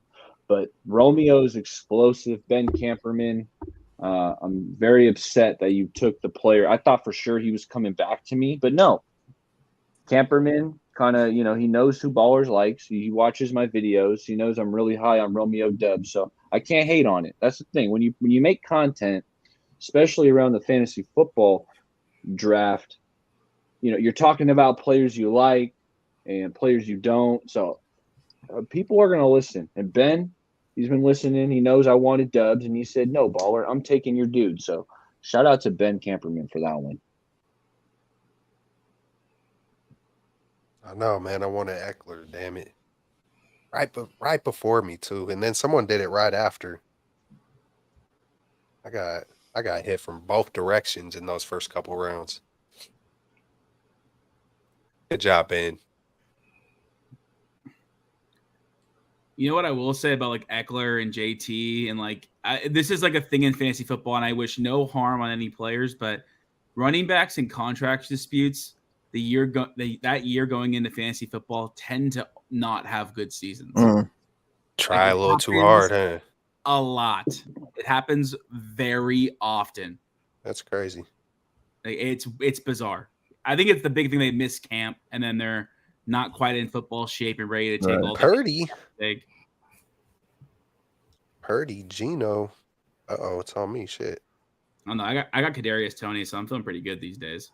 But Romeo's explosive. Ben Camperman. I'm very upset that you took the player. I thought for sure he was coming back to me, but no. Camperman kind of, he knows who Ballers likes. He watches my videos. He knows I'm really high on Romeo Dubs, so I can't hate on it. That's the thing. When you make content, especially around the fantasy football draft, you're talking about players you like and players you don't. So people are going to listen. And Ben, he's been listening. He knows I wanted Dubs, and he said, "No, Baller, I'm taking your dude." So shout out to Ben Camperman for that one. I know, man. I wanted Eckler, damn it. Right before me too, and then someone did it right after. I got hit from both directions in those first couple rounds. Good job, Ben. You know what I will say about like Eckler and JT and this is like a thing in fantasy football, and I wish no harm on any players, but running backs and contract disputes. That year going into fantasy football tend to not have good seasons. Try a little too hard, huh? A lot. It happens very often. That's crazy. It's bizarre. I think it's the big thing. They miss camp, and then they're not quite in football shape and ready to take all Purdy. Big. Purdy, Gino. It's on me. Shit. I don't know. I got Kadarius Toney, so I'm feeling pretty good these days.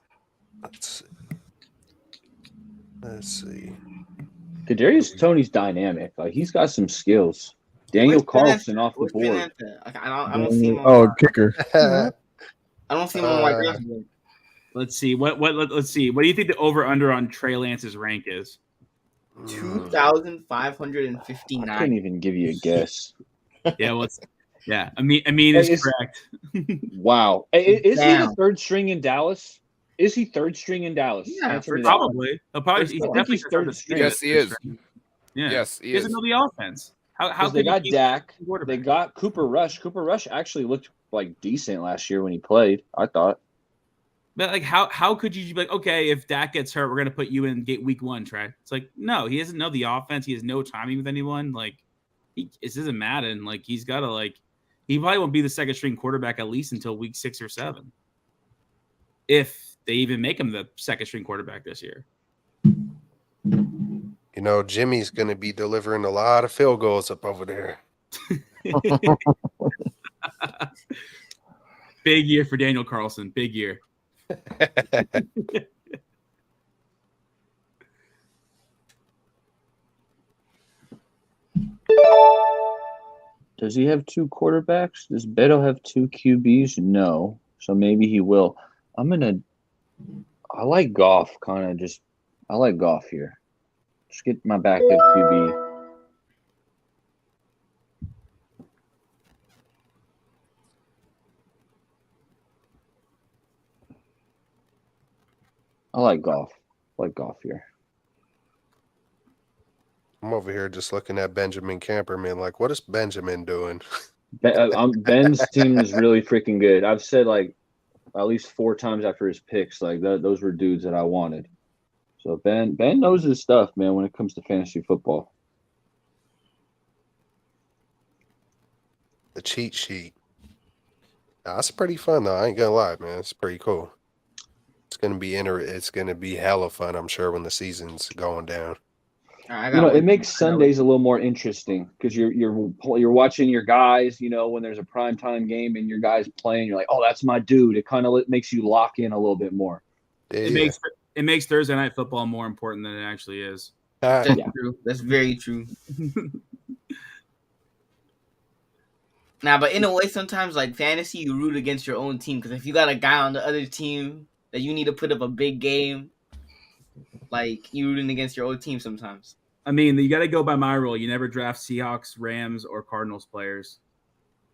Let's see. Kadarius Toney's dynamic. Like he's got some skills. Daniel Carlson off the board. I don't see him. Kicker. I don't see him on white dress. Let's see. Let's see. What do you think the over under on Trey Lance's rank is? 2,559. I couldn't even give you a guess. Amin is correct. Wow. Is he the third string in Dallas? Is he third string in Dallas? Yeah, probably. He's definitely third string. Yes, he is. Yeah. Yes, he doesn't know the offense. How they got Dak? They got Cooper Rush. Cooper Rush actually looked like decent last year when he played, I thought. But like, how could you be like, okay, if Dak gets hurt, we're gonna put you in week 1, Trey? It's like, no, he doesn't know the offense. He has no timing with anyone. Like, this isn't Madden. Like, he's got to he probably won't be the second string quarterback at least until week 6 or 7, if they even make him the second string quarterback this year. You know, Jimmy's gonna be delivering a lot of field goals up over there. Big year for Daniel Carlson. Big year. Does he have 2 quarterbacks? Does Beto have 2 QBs? No. So maybe he will. I like Goff, I like Goff here. Just get my backup QB. I like Goff. Here. I'm over here just looking at Benjamin Camperman. Like, what is Benjamin doing? Ben's team is really freaking good. I've said like at least 4 times after his picks, like those were dudes that I wanted. So Ben knows his stuff, man, when it comes to fantasy football. The cheat sheet. That's pretty fun though. I ain't gonna lie, man. It's pretty cool. It's gonna be hella fun, I'm sure, when the season's going down. It makes Sundays a little more interesting because you're watching your guys. When there's a primetime game and your guys playing, you're like, oh, that's my dude. It kind of makes you lock in a little bit more. Yeah. It makes Thursday night football more important than it actually is. That's true. That's very true. But in a way, sometimes like fantasy, you root against your own team because if you got a guy on the other team that you need to put up a big game, like you rooting against your own team sometimes. I mean, you got to go by my rule. You never draft Seahawks, Rams, or Cardinals players.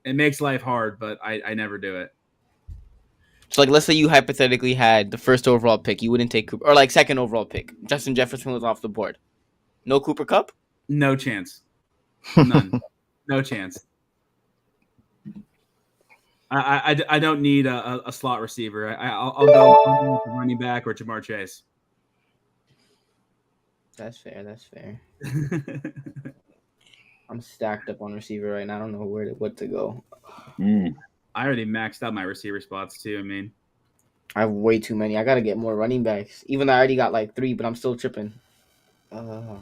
It makes life hard, but I never do it. So, like, let's say you hypothetically had the first overall pick. You wouldn't take Cooper, or like second overall pick. Justin Jefferson was off the board. No Cooper Kupp? No chance. None. No chance. I don't need a slot receiver. I'll go running back or Jamar Chase. That's fair. I'm stacked up on receiver right now. I don't know what to go. I already maxed out my receiver spots too. I mean, I have way too many. I got to get more running backs. Even though I already got like 3, but I'm still tripping. I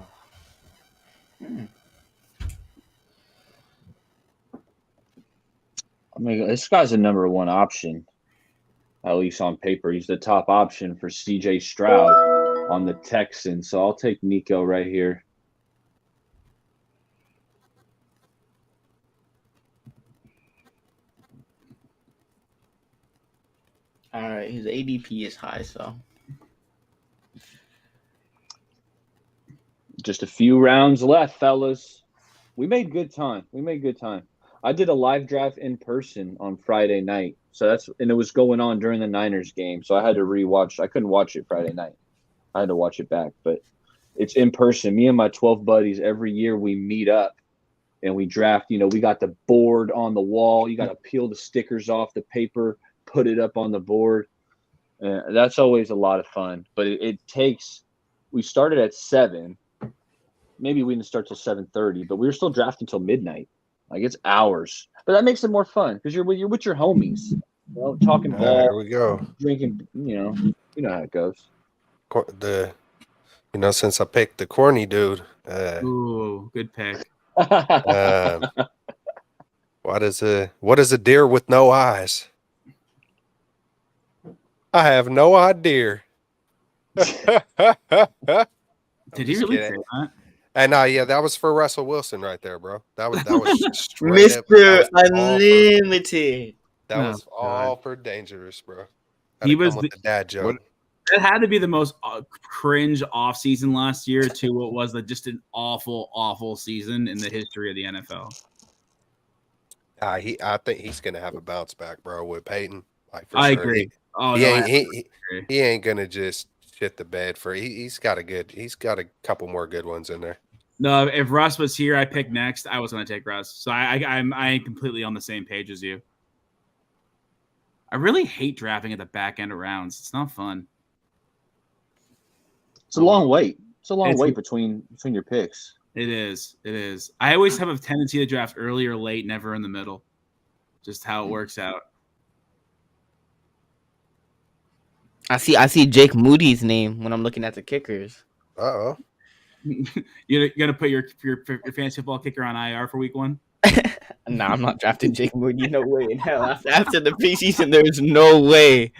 mean, this guy's a number 1 option, at least on paper. He's the top option for CJ Stroud on the Texans. So I'll take Nico right here. All right, his ADP is high, so. Just a few rounds left, fellas. We made good time. I did a live draft in person on Friday night. And it was going on during the Niners game. So I had to rewatch. I couldn't watch it Friday night. I had to watch it back, but it's in person. Me and my 12 buddies, every year we meet up and we draft. We got the board on the wall. You got to peel the stickers off the paper, put it up on the board. That's always a lot of fun, but it takes, we started at 7. Maybe we didn't start till 7:30, but we were still drafting till midnight. Like it's hours, but that makes it more fun because you're with your homies, talking ball. There we go. Drinking, you know how it goes. Since I picked the corny dude. Ooh, good pick. What is a deer with no eyes? I have no idea. Did he really say that? And that was for Russell Wilson right there, bro. That was Mr. Unlimited. That was all for Dangerous, bro. He was with the dad joke. That had to be the most cringe offseason last year to what was just an awful season in the history of the NFL. I think he's gonna have a bounce back, bro, with Peyton. I agree. Oh, he no, ain't gonna just shit the bed for. He's got a couple more good ones in there. No, if Russ was here, I picked next. I was going to take Russ, so I'm completely on the same page as you. I really hate drafting at the back end of rounds. It's not fun. It's a long wait. It's a long wait between your picks. It is. I always have a tendency to draft early or late, never in the middle. Just how it works out. I see Jake Moody's name when I'm looking at the kickers. Uh-oh. You're gonna put your fantasy football kicker on IR for week 1? Nah, I'm not drafting Jake Moody. No way in hell. After the preseason, there's no way.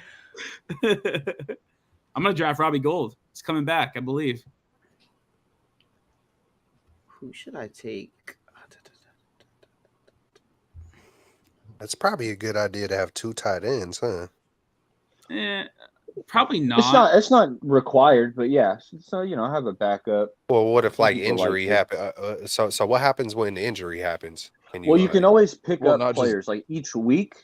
I'm gonna draft Robbie Gould. He's coming back, I believe. Who should I take? That's probably a good idea to have 2 tight ends, huh? Probably not. It's not required, but yeah. So have a backup. Well, what if injury happens? So what happens when injury happens? You can always pick up players like each week.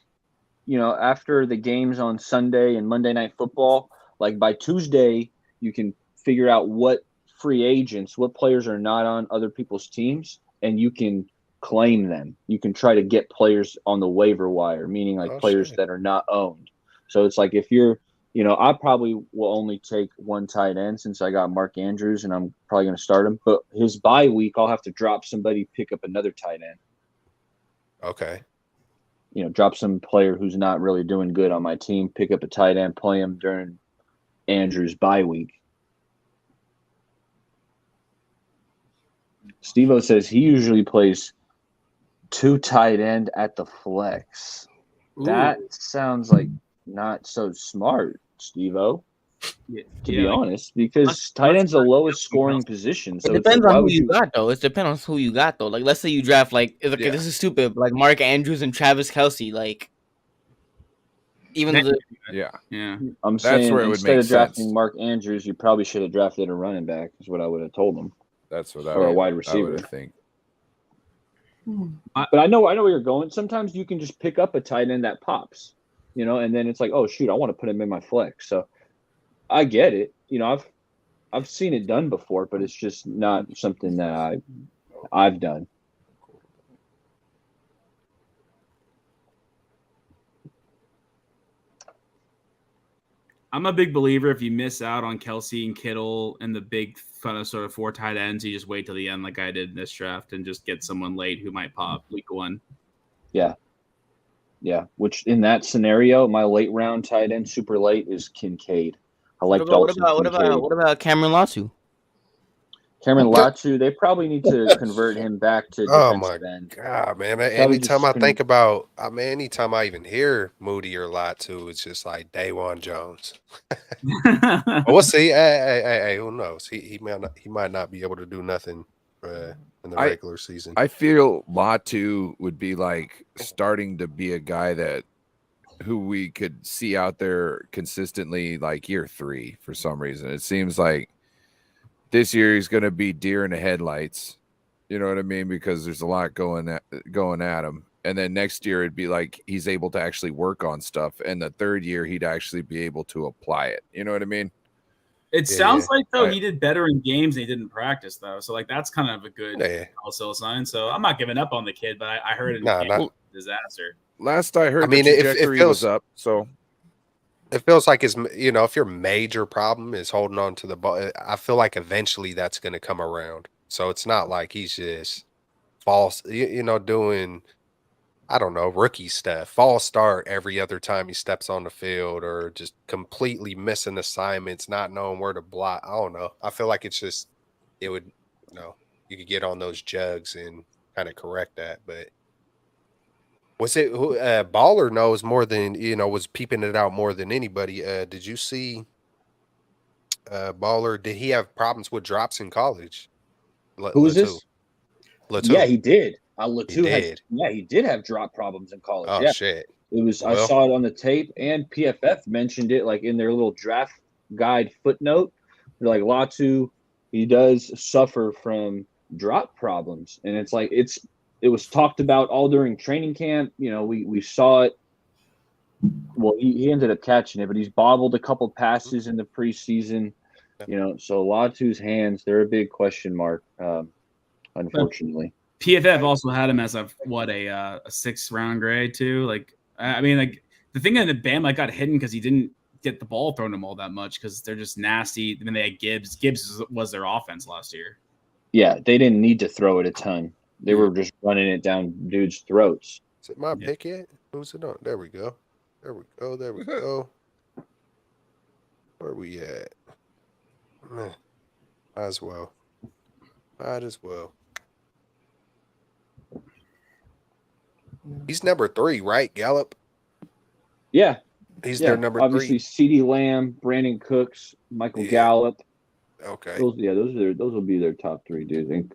After the games on Sunday and Monday Night Football, like by Tuesday, you can figure out what free agents, what players are not on other people's teams, and you can claim them. You can try to get players on the waiver wire, meaning players that are not owned. So it's like if you're, I probably will only take 1 tight end since I got Mark Andrews and I'm probably going to start him. But his bye week, I'll have to drop somebody, pick up another tight end. Okay. Drop some player who's not really doing good on my team, pick up a tight end, play him during Andrews' bye week. Steve-O says he usually plays 2 tight end at the flex. Ooh. That sounds like not so smart, Steve-O. To be honest, because tight end's the lowest scoring position. So it depends on who you got, though. It depends on who you got, though. Like, let's say you draft this is stupid, but Mark Andrews and Travis Kelce, I'm saying where instead of drafting Mark Andrews, you probably should have drafted a running back. Is what I would have told them. That's what or a wide receiver. I would think. But I know where you're going. Sometimes you can just pick up a tight end that pops, and then it's like, oh shoot, I want to put him in my flex. So I get it. I've seen it done before, but it's just not something that I've done. I'm a big believer if you miss out on Kelce and Kittle and the big sort of 4 tight ends, you just wait till the end like I did in this draft and just get someone late who might pop week 1. Yeah. Which in that scenario, my late round tight end super late is Kincaid. I like Dalton. What about Cameron Latu? Cameron Latu, they probably need to convert him back to defensive end. God, man. Anytime I even hear Moody or Latu, it's just like Dawan Jones. Well, we'll see. Hey, who knows? He might not be able to do nothing in the regular season. I feel Latu would be starting to be a guy who we could see out there consistently year 3 for some reason. It seems like this year he's going to be deer in the headlights. You know what I mean? Because there's a lot going at him. And then next year it'd be like he's able to actually work on stuff. And the third year he'd actually be able to apply it. You know what I mean? It sounds like, though, he did better in games and he didn't practice, though. So, that's kind of a good also sign. So, I'm not giving up on the kid, but I heard it disaster. Last I heard, the trajectory was up. So, it feels like if your major problem is holding on to the ball, I feel like eventually that's going to come around. So, it's not like he's just false, doing, I don't know, rookie stuff, false start every other time he steps on the field, or just completely missing assignments, not knowing where to block. I don't know. I feel like you could get on those jugs and kind of correct that. But was it Baller knows more than, was peeping it out more than anybody. Did you see Baller? Did he have problems with drops in college? Who is this? Latu. Yeah, he did. Latu he did have drop problems in college. Oh, yeah. shit. It was. I saw it on the tape, and PFF mentioned it in their little draft guide footnote. They're like, Latu, he does suffer from drop problems, and it's it was talked about all during training camp. We saw it Well, he ended up catching it, but he's bobbled a couple passes in the preseason. So Latu's hands, they're a big question mark, unfortunately. PFF also had him as a 6th round grade too. Like, I mean, like the thing that the Bama got hidden because he didn't get the ball thrown to him all that much because they're just nasty. I mean, they had Gibbs. Gibbs was their offense last year. Yeah, they didn't need to throw it a ton. They were just running it down dudes' throats. Is it my pick yet? Who's it on? There we go. There we go. Where we at? Might as well. He's number 3, right, Gallup? Yeah. He's their number 3. Obviously, CeeDee Lamb, Brandon Cooks, Michael Gallup. Okay. Those will be their top 3 dudes. And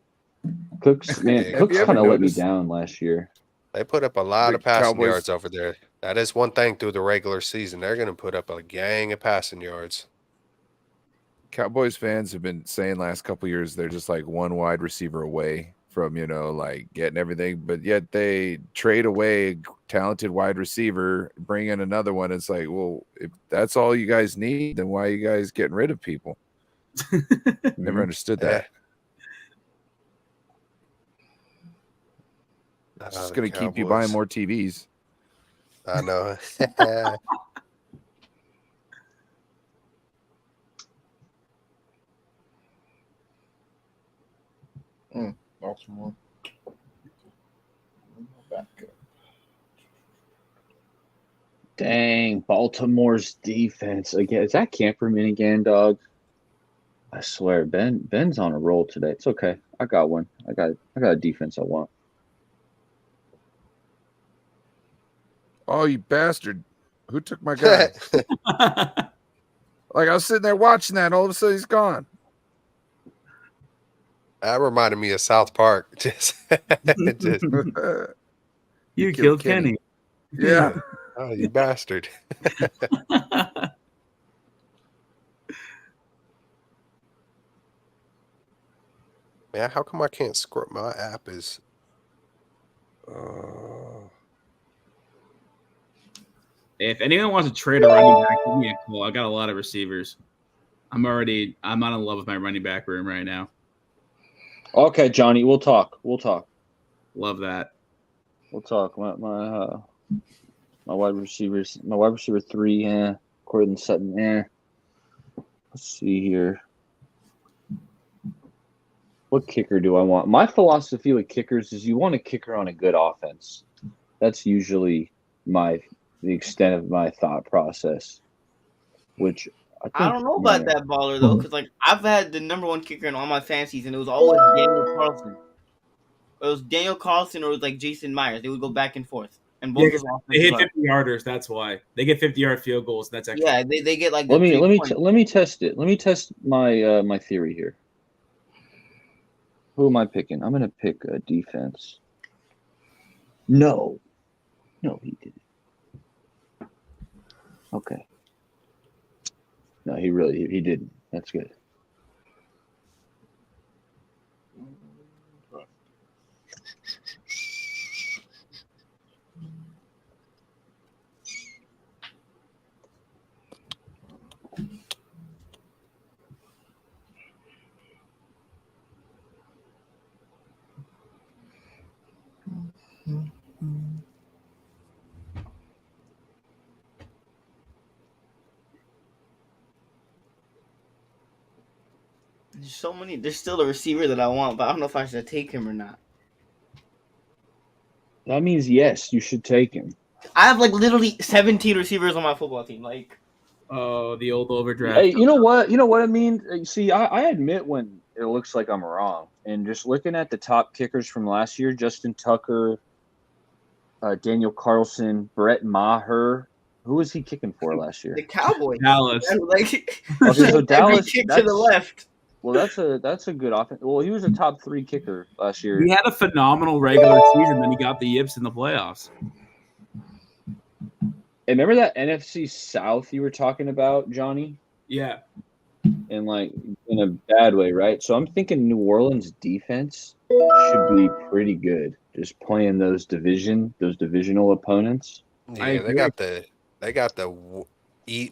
Cooks, man, Cooks kind of let me down last year. They put up a lot of passing yards over there. That is one thing through the regular season. They're going to put up a gang of passing yards. Cowboys fans have been saying last couple of years they're just like one wide receiver away from, like getting everything, but yet they trade away a talented wide receiver, bring in another one. It's like, well, if that's all you guys need, then why are you guys getting rid of people? Never understood that. It's just going to keep you buying more TVs. I know. Baltimore. Dang, Baltimore's defense again. Is that Camperman again, dog? I swear, Ben's on a roll today. It's okay. I got one. I got a defense I want. Oh, you bastard! Who took my guy? Like I was sitting there watching that, all of a sudden he's gone. That reminded me of South Park. Just you killed Kenny. Yeah. Oh, you bastard. Man, how come I can't scroll? My app is. If anyone wants to trade a running back, give me a call. I got a lot of receivers. I'm not in love with my running back room right now. Okay, Johnny, we'll talk. Love that. We'll talk. My wide receivers. My wide receiver 3. Cortland Sutton. Let's see here. What kicker do I want? My philosophy with kickers is you want a kicker on a good offense. That's usually the extent of my thought process. Which I don't know about that baller though, because like I've had the number 1 kicker in all my fantasies, and it was always Daniel Carlson. It was Daniel Carlson or it was like Jason Myers. They would go back and forth, and both they hit 50-yarders. That's why they get 50-yard field goals. That's actually they get like. Let me test it. Let me test my my theory here. Who am I picking? I'm gonna pick a defense. No, he didn't. Okay. No, he didn't. That's good. There's so many. There's still a receiver that I want, but I don't know if I should take him or not. That means yes, you should take him. I have like literally 17 receivers on my football team. Like, oh, the old overdraft. Hey, you know what? You know what I mean? See, I admit when it looks like I'm wrong, and just looking at the top kickers from last year: Justin Tucker, Daniel Carlson, Brett Maher. Who was he kicking for last year? The Cowboys. Dallas. Like, okay, so Dallas kick to the left. Well, that's a good offense. Well, he was a top 3 kicker last year. He had a phenomenal regular season, then he got the yips in the playoffs. Hey, remember that NFC South you were talking about, Johnny? Yeah. And like in a bad way, right? So I'm thinking New Orleans defense should be pretty good. Just playing those divisional opponents. Yeah, they got the They got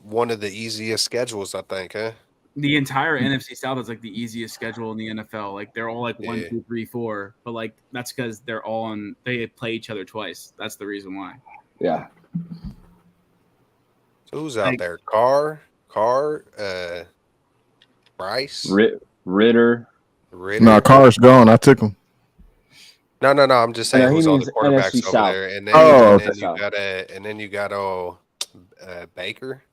one of the easiest schedules, I think, huh? The entire NFC South is like the easiest schedule in the NFL. Like they're all like 1, 2, 3, 4, but like that's because they're all on. They play each other twice. That's the reason why. Yeah. So who's out there? Carr, Bryce, Ritter. No, Carr's gone. I took him. No. I'm just saying who's all the quarterbacks NFC over South. there, and then you got Baker.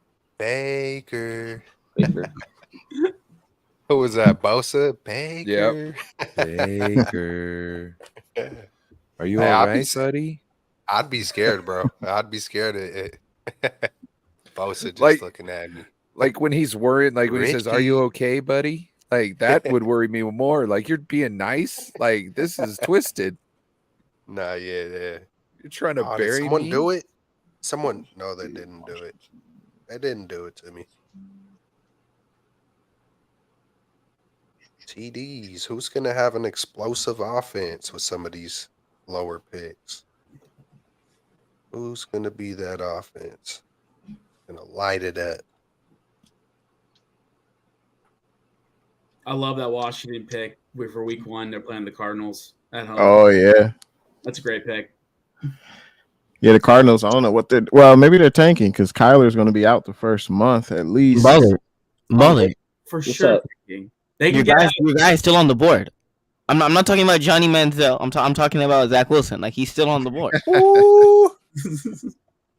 Who was that? Bosa? Baker. Baker. Are you all right, buddy? I'd be scared, bro. I'd be scared of it. Bosa just looking at me. Like when he's worried, like when he says, "Are you okay, buddy?" Like that would worry me more. Like you're being nice. Like this is twisted. Nah, yeah. You're trying to bury me. Someone do it? No, they didn't do it. They didn't do it to me. TDs. Who's going to have an explosive offense with some of these lower picks? Who's going to be that offense? Going to light it up. I love that Washington pick for week 1. They're playing the Cardinals at home. Oh, yeah. That's a great pick. Yeah, the Cardinals, I don't know what maybe they're tanking because Kyler's going to be out the first month at least. Baller. For sure. Your guy's still on the board. I'm not talking about Johnny Manziel. I'm talking about Zach Wilson. Like he's still on the board.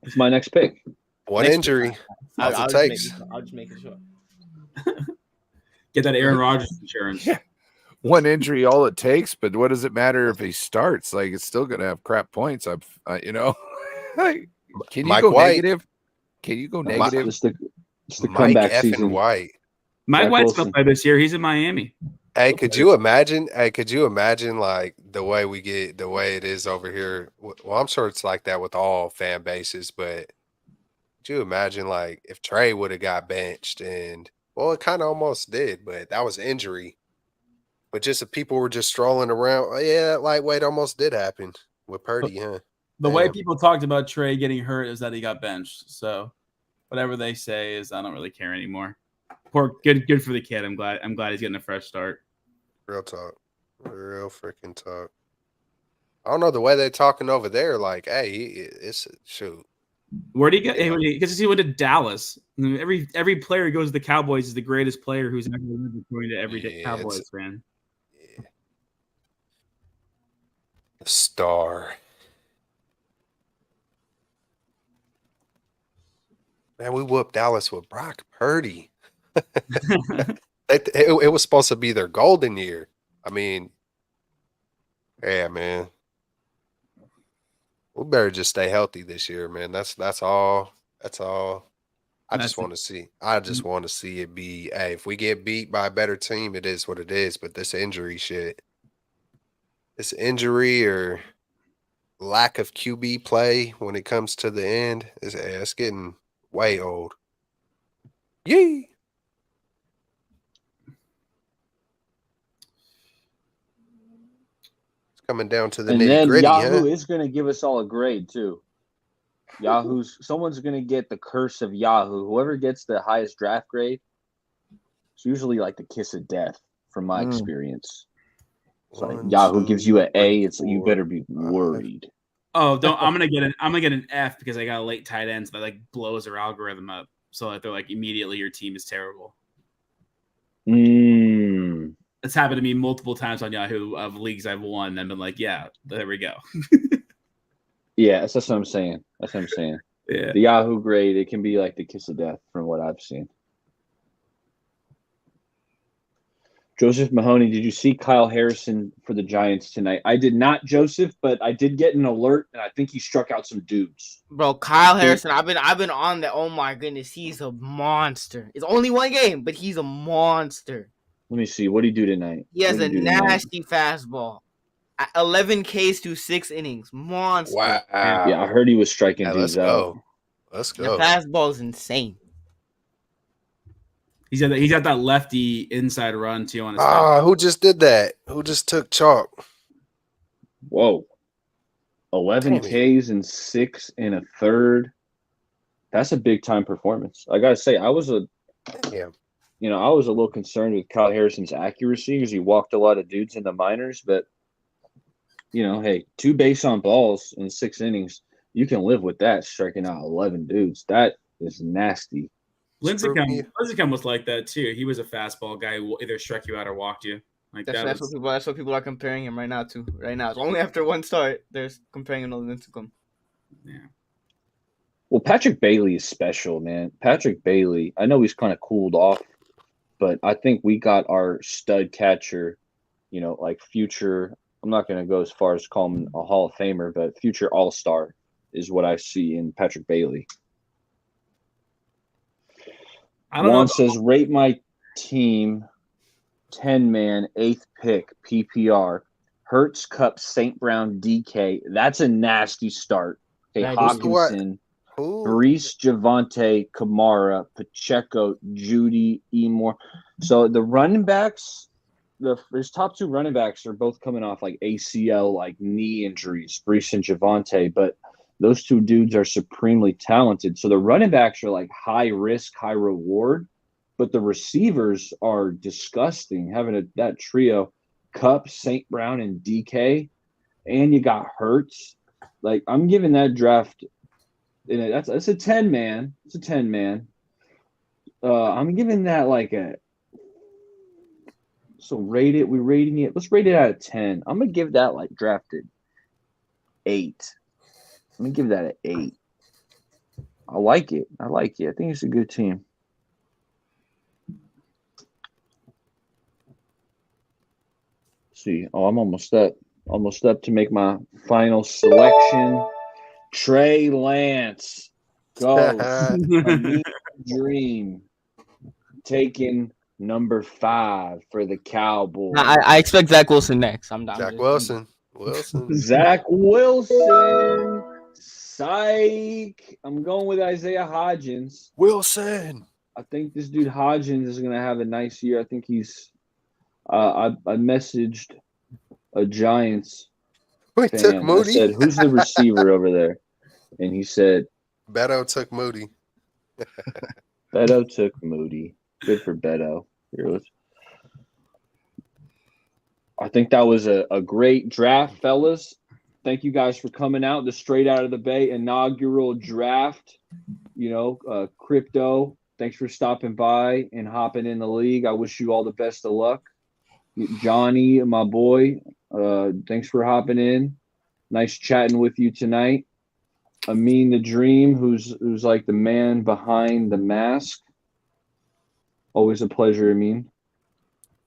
It's my next pick. One injury. I'll just make it sure. Get that Aaron Rodgers insurance. Yeah. One injury, all it takes. But what does it matter if he starts? Like it's still going to have crap points. Can you go negative? Can you go negative? It's the comeback season. White. Mike White's going to play this year. He's in Miami. Hey, could you imagine like the way it is over here? Well, I'm sure it's like that with all fan bases, but could you imagine like if Trey would have got benched and it kind of almost did, but that was injury. But just if people were just strolling around, that lightweight almost did happen with Purdy, huh? The way people talked about Trey getting hurt is that he got benched. So whatever they say is I don't really care anymore. Good for the kid. I'm glad he's getting a fresh start. Real talk. Real freaking talk. I don't know the way they're talking over there. Like, hey, it's shoot. Where'd he get? Because he went to Dallas. Every player who goes to the Cowboys is the greatest player who's ever lived, according to every Cowboys fan. Yeah. The star. Man, we whooped Dallas with Brock Purdy. It was supposed to be their golden year. I mean, yeah, man. We better just stay healthy this year, man. That's all. I just want to see it be. Hey, if we get beat by a better team, it is what it is. But this injury or lack of QB play when it comes to the end it's getting way old. Yee. Coming down to the nitty-gritty. Yahoo is going to give us all a grade too. Someone's going to get the curse of Yahoo. Whoever gets the highest draft grade, it's usually like the kiss of death from my experience. So Yahoo gives you an A. You better be worried. Oh, I'm gonna get an F because I got a late tight end, so that like blows their algorithm up. So like they're like immediately your team is terrible. It's happened to me multiple times on Yahoo of leagues I've won and been like, yeah, there we go. Yeah, that's what I'm saying. Yeah. The Yahoo grade, it can be like the kiss of death from what I've seen. Joseph Mahoney, did you see Kyle Harrison for the Giants tonight? I did not, Joseph, but I did get an alert, and I think he struck out some dudes. Bro, Kyle Harrison, I've been on that. Oh my goodness, he's a monster. It's only one game, but he's a monster. Let me see. What did he do tonight? He has a nasty fastball. 11 Ks through 6 innings. Monster. Wow. Yeah, I heard he was striking dudes out. Let's go. The fastball is insane. He's got that lefty inside run too on his who just did that? Who just took chalk? Whoa. 11 Ks and 6 and a third. That's a big time performance. I gotta say, I was a little concerned with Kyle Harrison's accuracy because he walked a lot of dudes in the minors, but hey, 2 base on balls in 6 innings, you can live with that, striking out 11 dudes. That is nasty. Lincecum was like that too. He was a fastball guy who either struck you out or walked you. Like that's what people are comparing him right now to. Right now, it's only after one start they're comparing him to Lincecum. Yeah. Well, Patrick Bailey is special, man. Patrick Bailey, I know he's kind of cooled off, but I think we got our stud catcher, like future. I'm not going to go as far as call him a Hall of Famer, but future All-Star is what I see in Patrick Bailey. Juan says, rate my team 10-man, 8th pick, PPR. Hertz, Cup, St. Brown, DK. That's a nasty start. Okay, Hawkinson, Brees, Javante, Kamara, Pacheco, Judy, Emore. So the running backs, his top 2 running backs are both coming off like ACL, like knee injuries, Brees and Javante, but those 2 dudes are supremely talented. So the running backs are like high risk, high reward, but the receivers are disgusting. Having that trio, Cup, St. Brown, and DK, and you got Hertz. Like, I'm giving that draft, and that's a 10-man. It's a 10-man. I'm giving that like we're rating it. Let's rate it out of 10. I'm gonna give that like drafted 8. I'm gonna give that an 8. I like it. I think it's a good team. Let's see. Oh, I'm almost up. Almost up to make my final selection. Trey Lance goes. Dream taking number 5 for the Cowboys. I expect Zach Wilson next. I'm down. Zach Wilson. Zach Wilson. Psych. I'm going with Isaiah Hodgins. Wilson. I think this dude Hodgins is going to have a nice year. I think he's I messaged a Giants fan. Took Moody. I said, who's the receiver over there? And he said, Beto took Moody. Beto took Moody. Good for Beto. I think that was a great draft, fellas. Thank you guys for coming out. The Straight Out of the Bay inaugural draft. Crypto, thanks for stopping by and hopping in the league. I wish you all the best of luck. Johnny, my boy, thanks for hopping in. Nice chatting with you tonight. Amin the Dream, who's like the man behind the mask. Always a pleasure, Amin.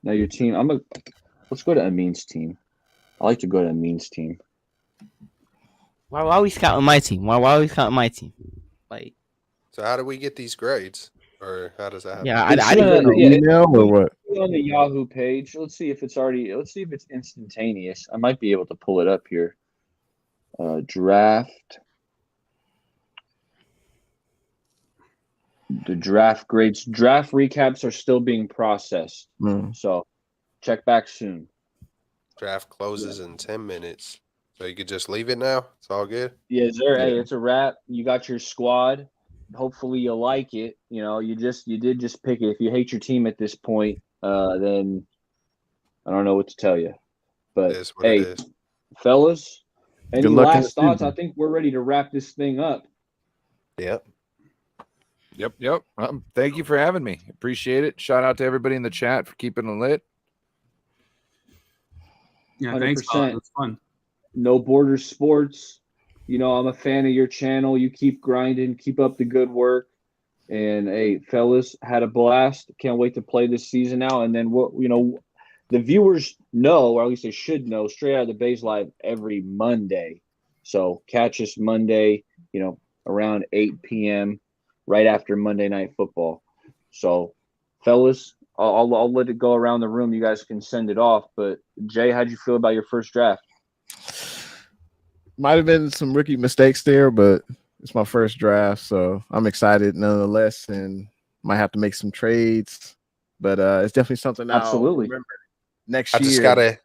Now your team. Let's go to Amin's team. I like to go to Amin's team. Why are we scouting my team? Why are we scouting my team? Like, so how do we get these grades, or how does that happen? Yeah, I didn't get an email or what? On the Yahoo page. Let's see if it's instantaneous. I might be able to pull it up here. Draft. The draft grades. Draft recaps are still being processed. So check back soon. Draft closes in 10 minutes. So you could just leave it now? It's all good? Yeah, Hey, it's a wrap. You got your squad. Hopefully you like it. You did just pick it. If you hate your team at this point, then I don't know what to tell you. But hey, fellas, any last thoughts? I think we're ready to wrap this thing up. Yep. Thank you for having me. Appreciate it. Shout out to everybody in the chat for keeping it lit. Yeah, 100%. Thanks. It was fun. No Border Sports. I'm a fan of your channel. You keep grinding, keep up the good work. And hey, fellas, had a blast. Can't wait to play this season now. And then the viewers know, or at least they should know, Straight Out of the Bay's live every Monday. So catch us Monday, around 8 p.m. right after Monday Night Football. So, fellas, I'll let it go around the room. You guys can send it off. But Jay, how'd you feel about your first draft? Might have been some rookie mistakes there, but it's my first draft, so I'm excited nonetheless, and might have to make some trades. But it's definitely something I'll remember next year. I just gotta.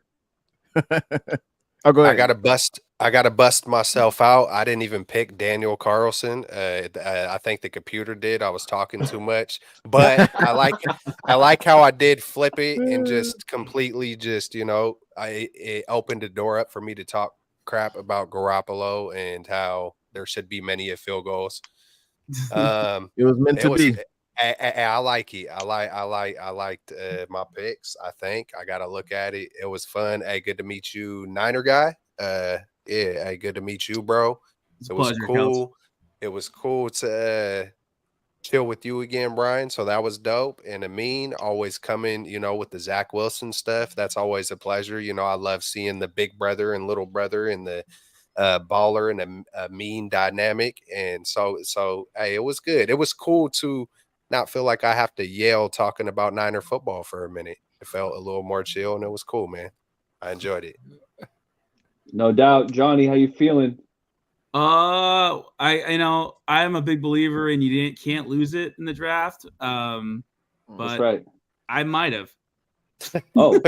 Oh, go ahead. I gotta bust I got to bust myself out. I didn't even pick Daniel Carlson. I think the computer did. I was talking too much, but I like how I did flip it and just completely just, it opened the door up for me to talk crap about Garoppolo and how there should be many field goals. It was meant to be. I like it. I liked my picks. I think I got to look at it. It was fun. Hey, good to meet you, Niner guy. Yeah, hey, good to meet you, bro. So it was cool. It was cool to chill with you again, Brian. So that was dope. And Amin always coming, with the Zach Wilson stuff. That's always a pleasure. I love seeing the big brother and little brother and the baller and a mean dynamic. And so hey, it was good. It was cool to not feel like I have to yell talking about Niner football for a minute. It felt a little more chill and it was cool, man. I enjoyed it. No doubt. Johnny, how you feeling? I'm a big believer in you can't lose it in the draft. But that's right. I might have. Oh.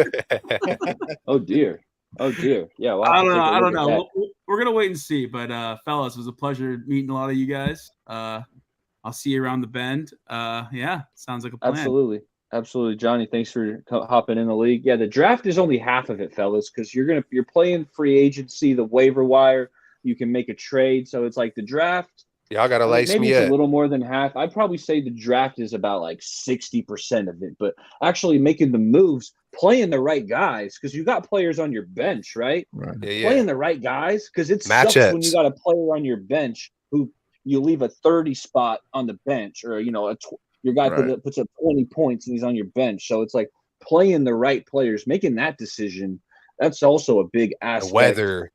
Oh dear. Yeah. Well, I don't know. We're gonna wait and see. But fellas, it was a pleasure meeting a lot of you guys. I'll see you around the bend. Yeah, sounds like a plan. Absolutely, Johnny. Thanks for hopping in the league. Yeah, the draft is only half of it, fellas, because you're playing free agency, the waiver wire. You can make a trade, so it's like the draft. Y'all gotta lace maybe me it's up. A little more than half. I'd probably say the draft is about like 60% of it, but actually making the moves, playing the right guys, because you got players on your bench, right? Right. Yeah. Playing the right guys, because it sucks when you got a player on your bench who you leave a 30 spot on the bench, or your guy puts up 20 points and he's on your bench. So it's like playing the right players, making that decision. That's also a big aspect. Weather,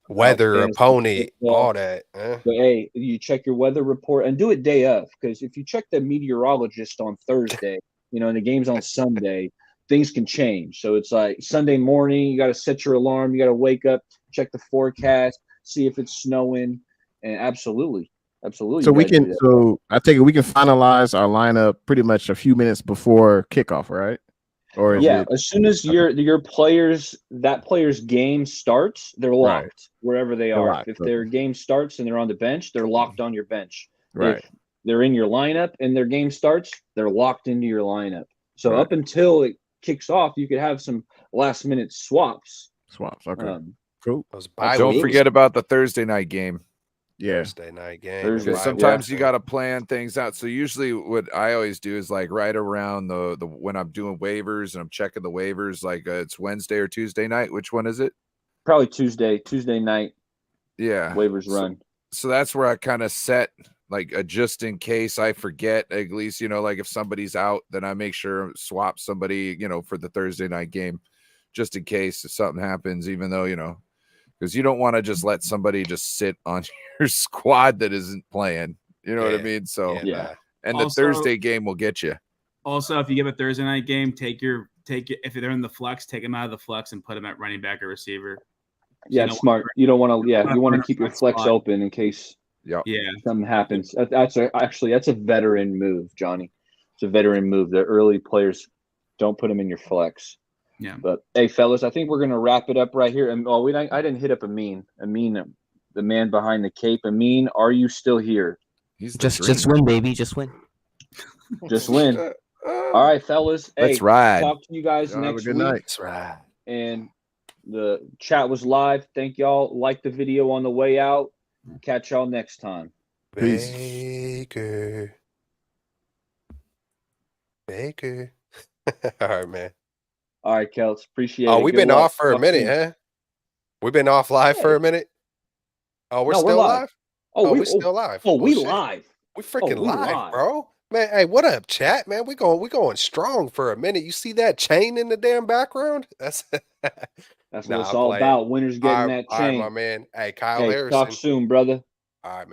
opponent, all that. But hey, you check your weather report and do it day of, because if you check the meteorologist on Thursday, and the game's on Sunday, things can change. So it's like Sunday morning, you got to set your alarm, you got to wake up, check the forecast, see if it's snowing, and absolutely. So I take it we can finalize our lineup pretty much a few minutes before kickoff, right? Or as soon as your player's game starts, they're locked wherever they are. If their game starts and they're on the bench, they're locked on your bench. Right. If they're in your lineup and their game starts, they're locked into your lineup. So up until it kicks off, you could have some last minute swaps. Okay. Cool. Don't forget about the Thursday night game. Yeah. Thursday night game. Because sometimes you got to plan things out. So usually what I always do is like right around the when I'm doing waivers and I'm checking the waivers, like it's Wednesday or Tuesday night. Which one is it? Probably Tuesday night. Yeah. Waivers run. So that's where I kind of set like a just in case I forget, at least, like if somebody's out, then I make sure swap somebody, for the Thursday night game, just in case if something happens, even though, because you don't want to just let somebody just sit on your squad that isn't playing. You know what I mean? So and the Thursday game will get you. Also, if you give a Thursday night game, take it if they're in the flex, take them out of the flex and put them at running back or receiver. Yeah, smart. You don't want to. Yeah, you want to keep your flex open in case. Something happens. That's a veteran move, Johnny. It's a veteran move. The early players, don't put them in your flex. Yeah. But hey, fellas, I think we're gonna wrap it up right here. And I didn't hit up Amin, the man behind the cape. Amin, are you still here? He's just win, baby. Just win. Just win. All right, fellas. Let's ride. Talk to you guys next week. Night. Let's ride. And the chat was live. Thank y'all. Like the video on the way out. Catch y'all next time. Peace. Baker. All right, man. All right, Kelts. Appreciate it. Oh, we've been off for a minute, huh? We've been off live for a minute. Oh, we're still live? Oh, we're still live. Oh, we live. We freaking live, bro. Man, hey, what up, chat? Man, we going strong for a minute. You see that chain in the damn background? That's what it's all about. Winners getting that chain. All right, my man. Hey, Kyle Harrison. Talk soon, brother. All right, man.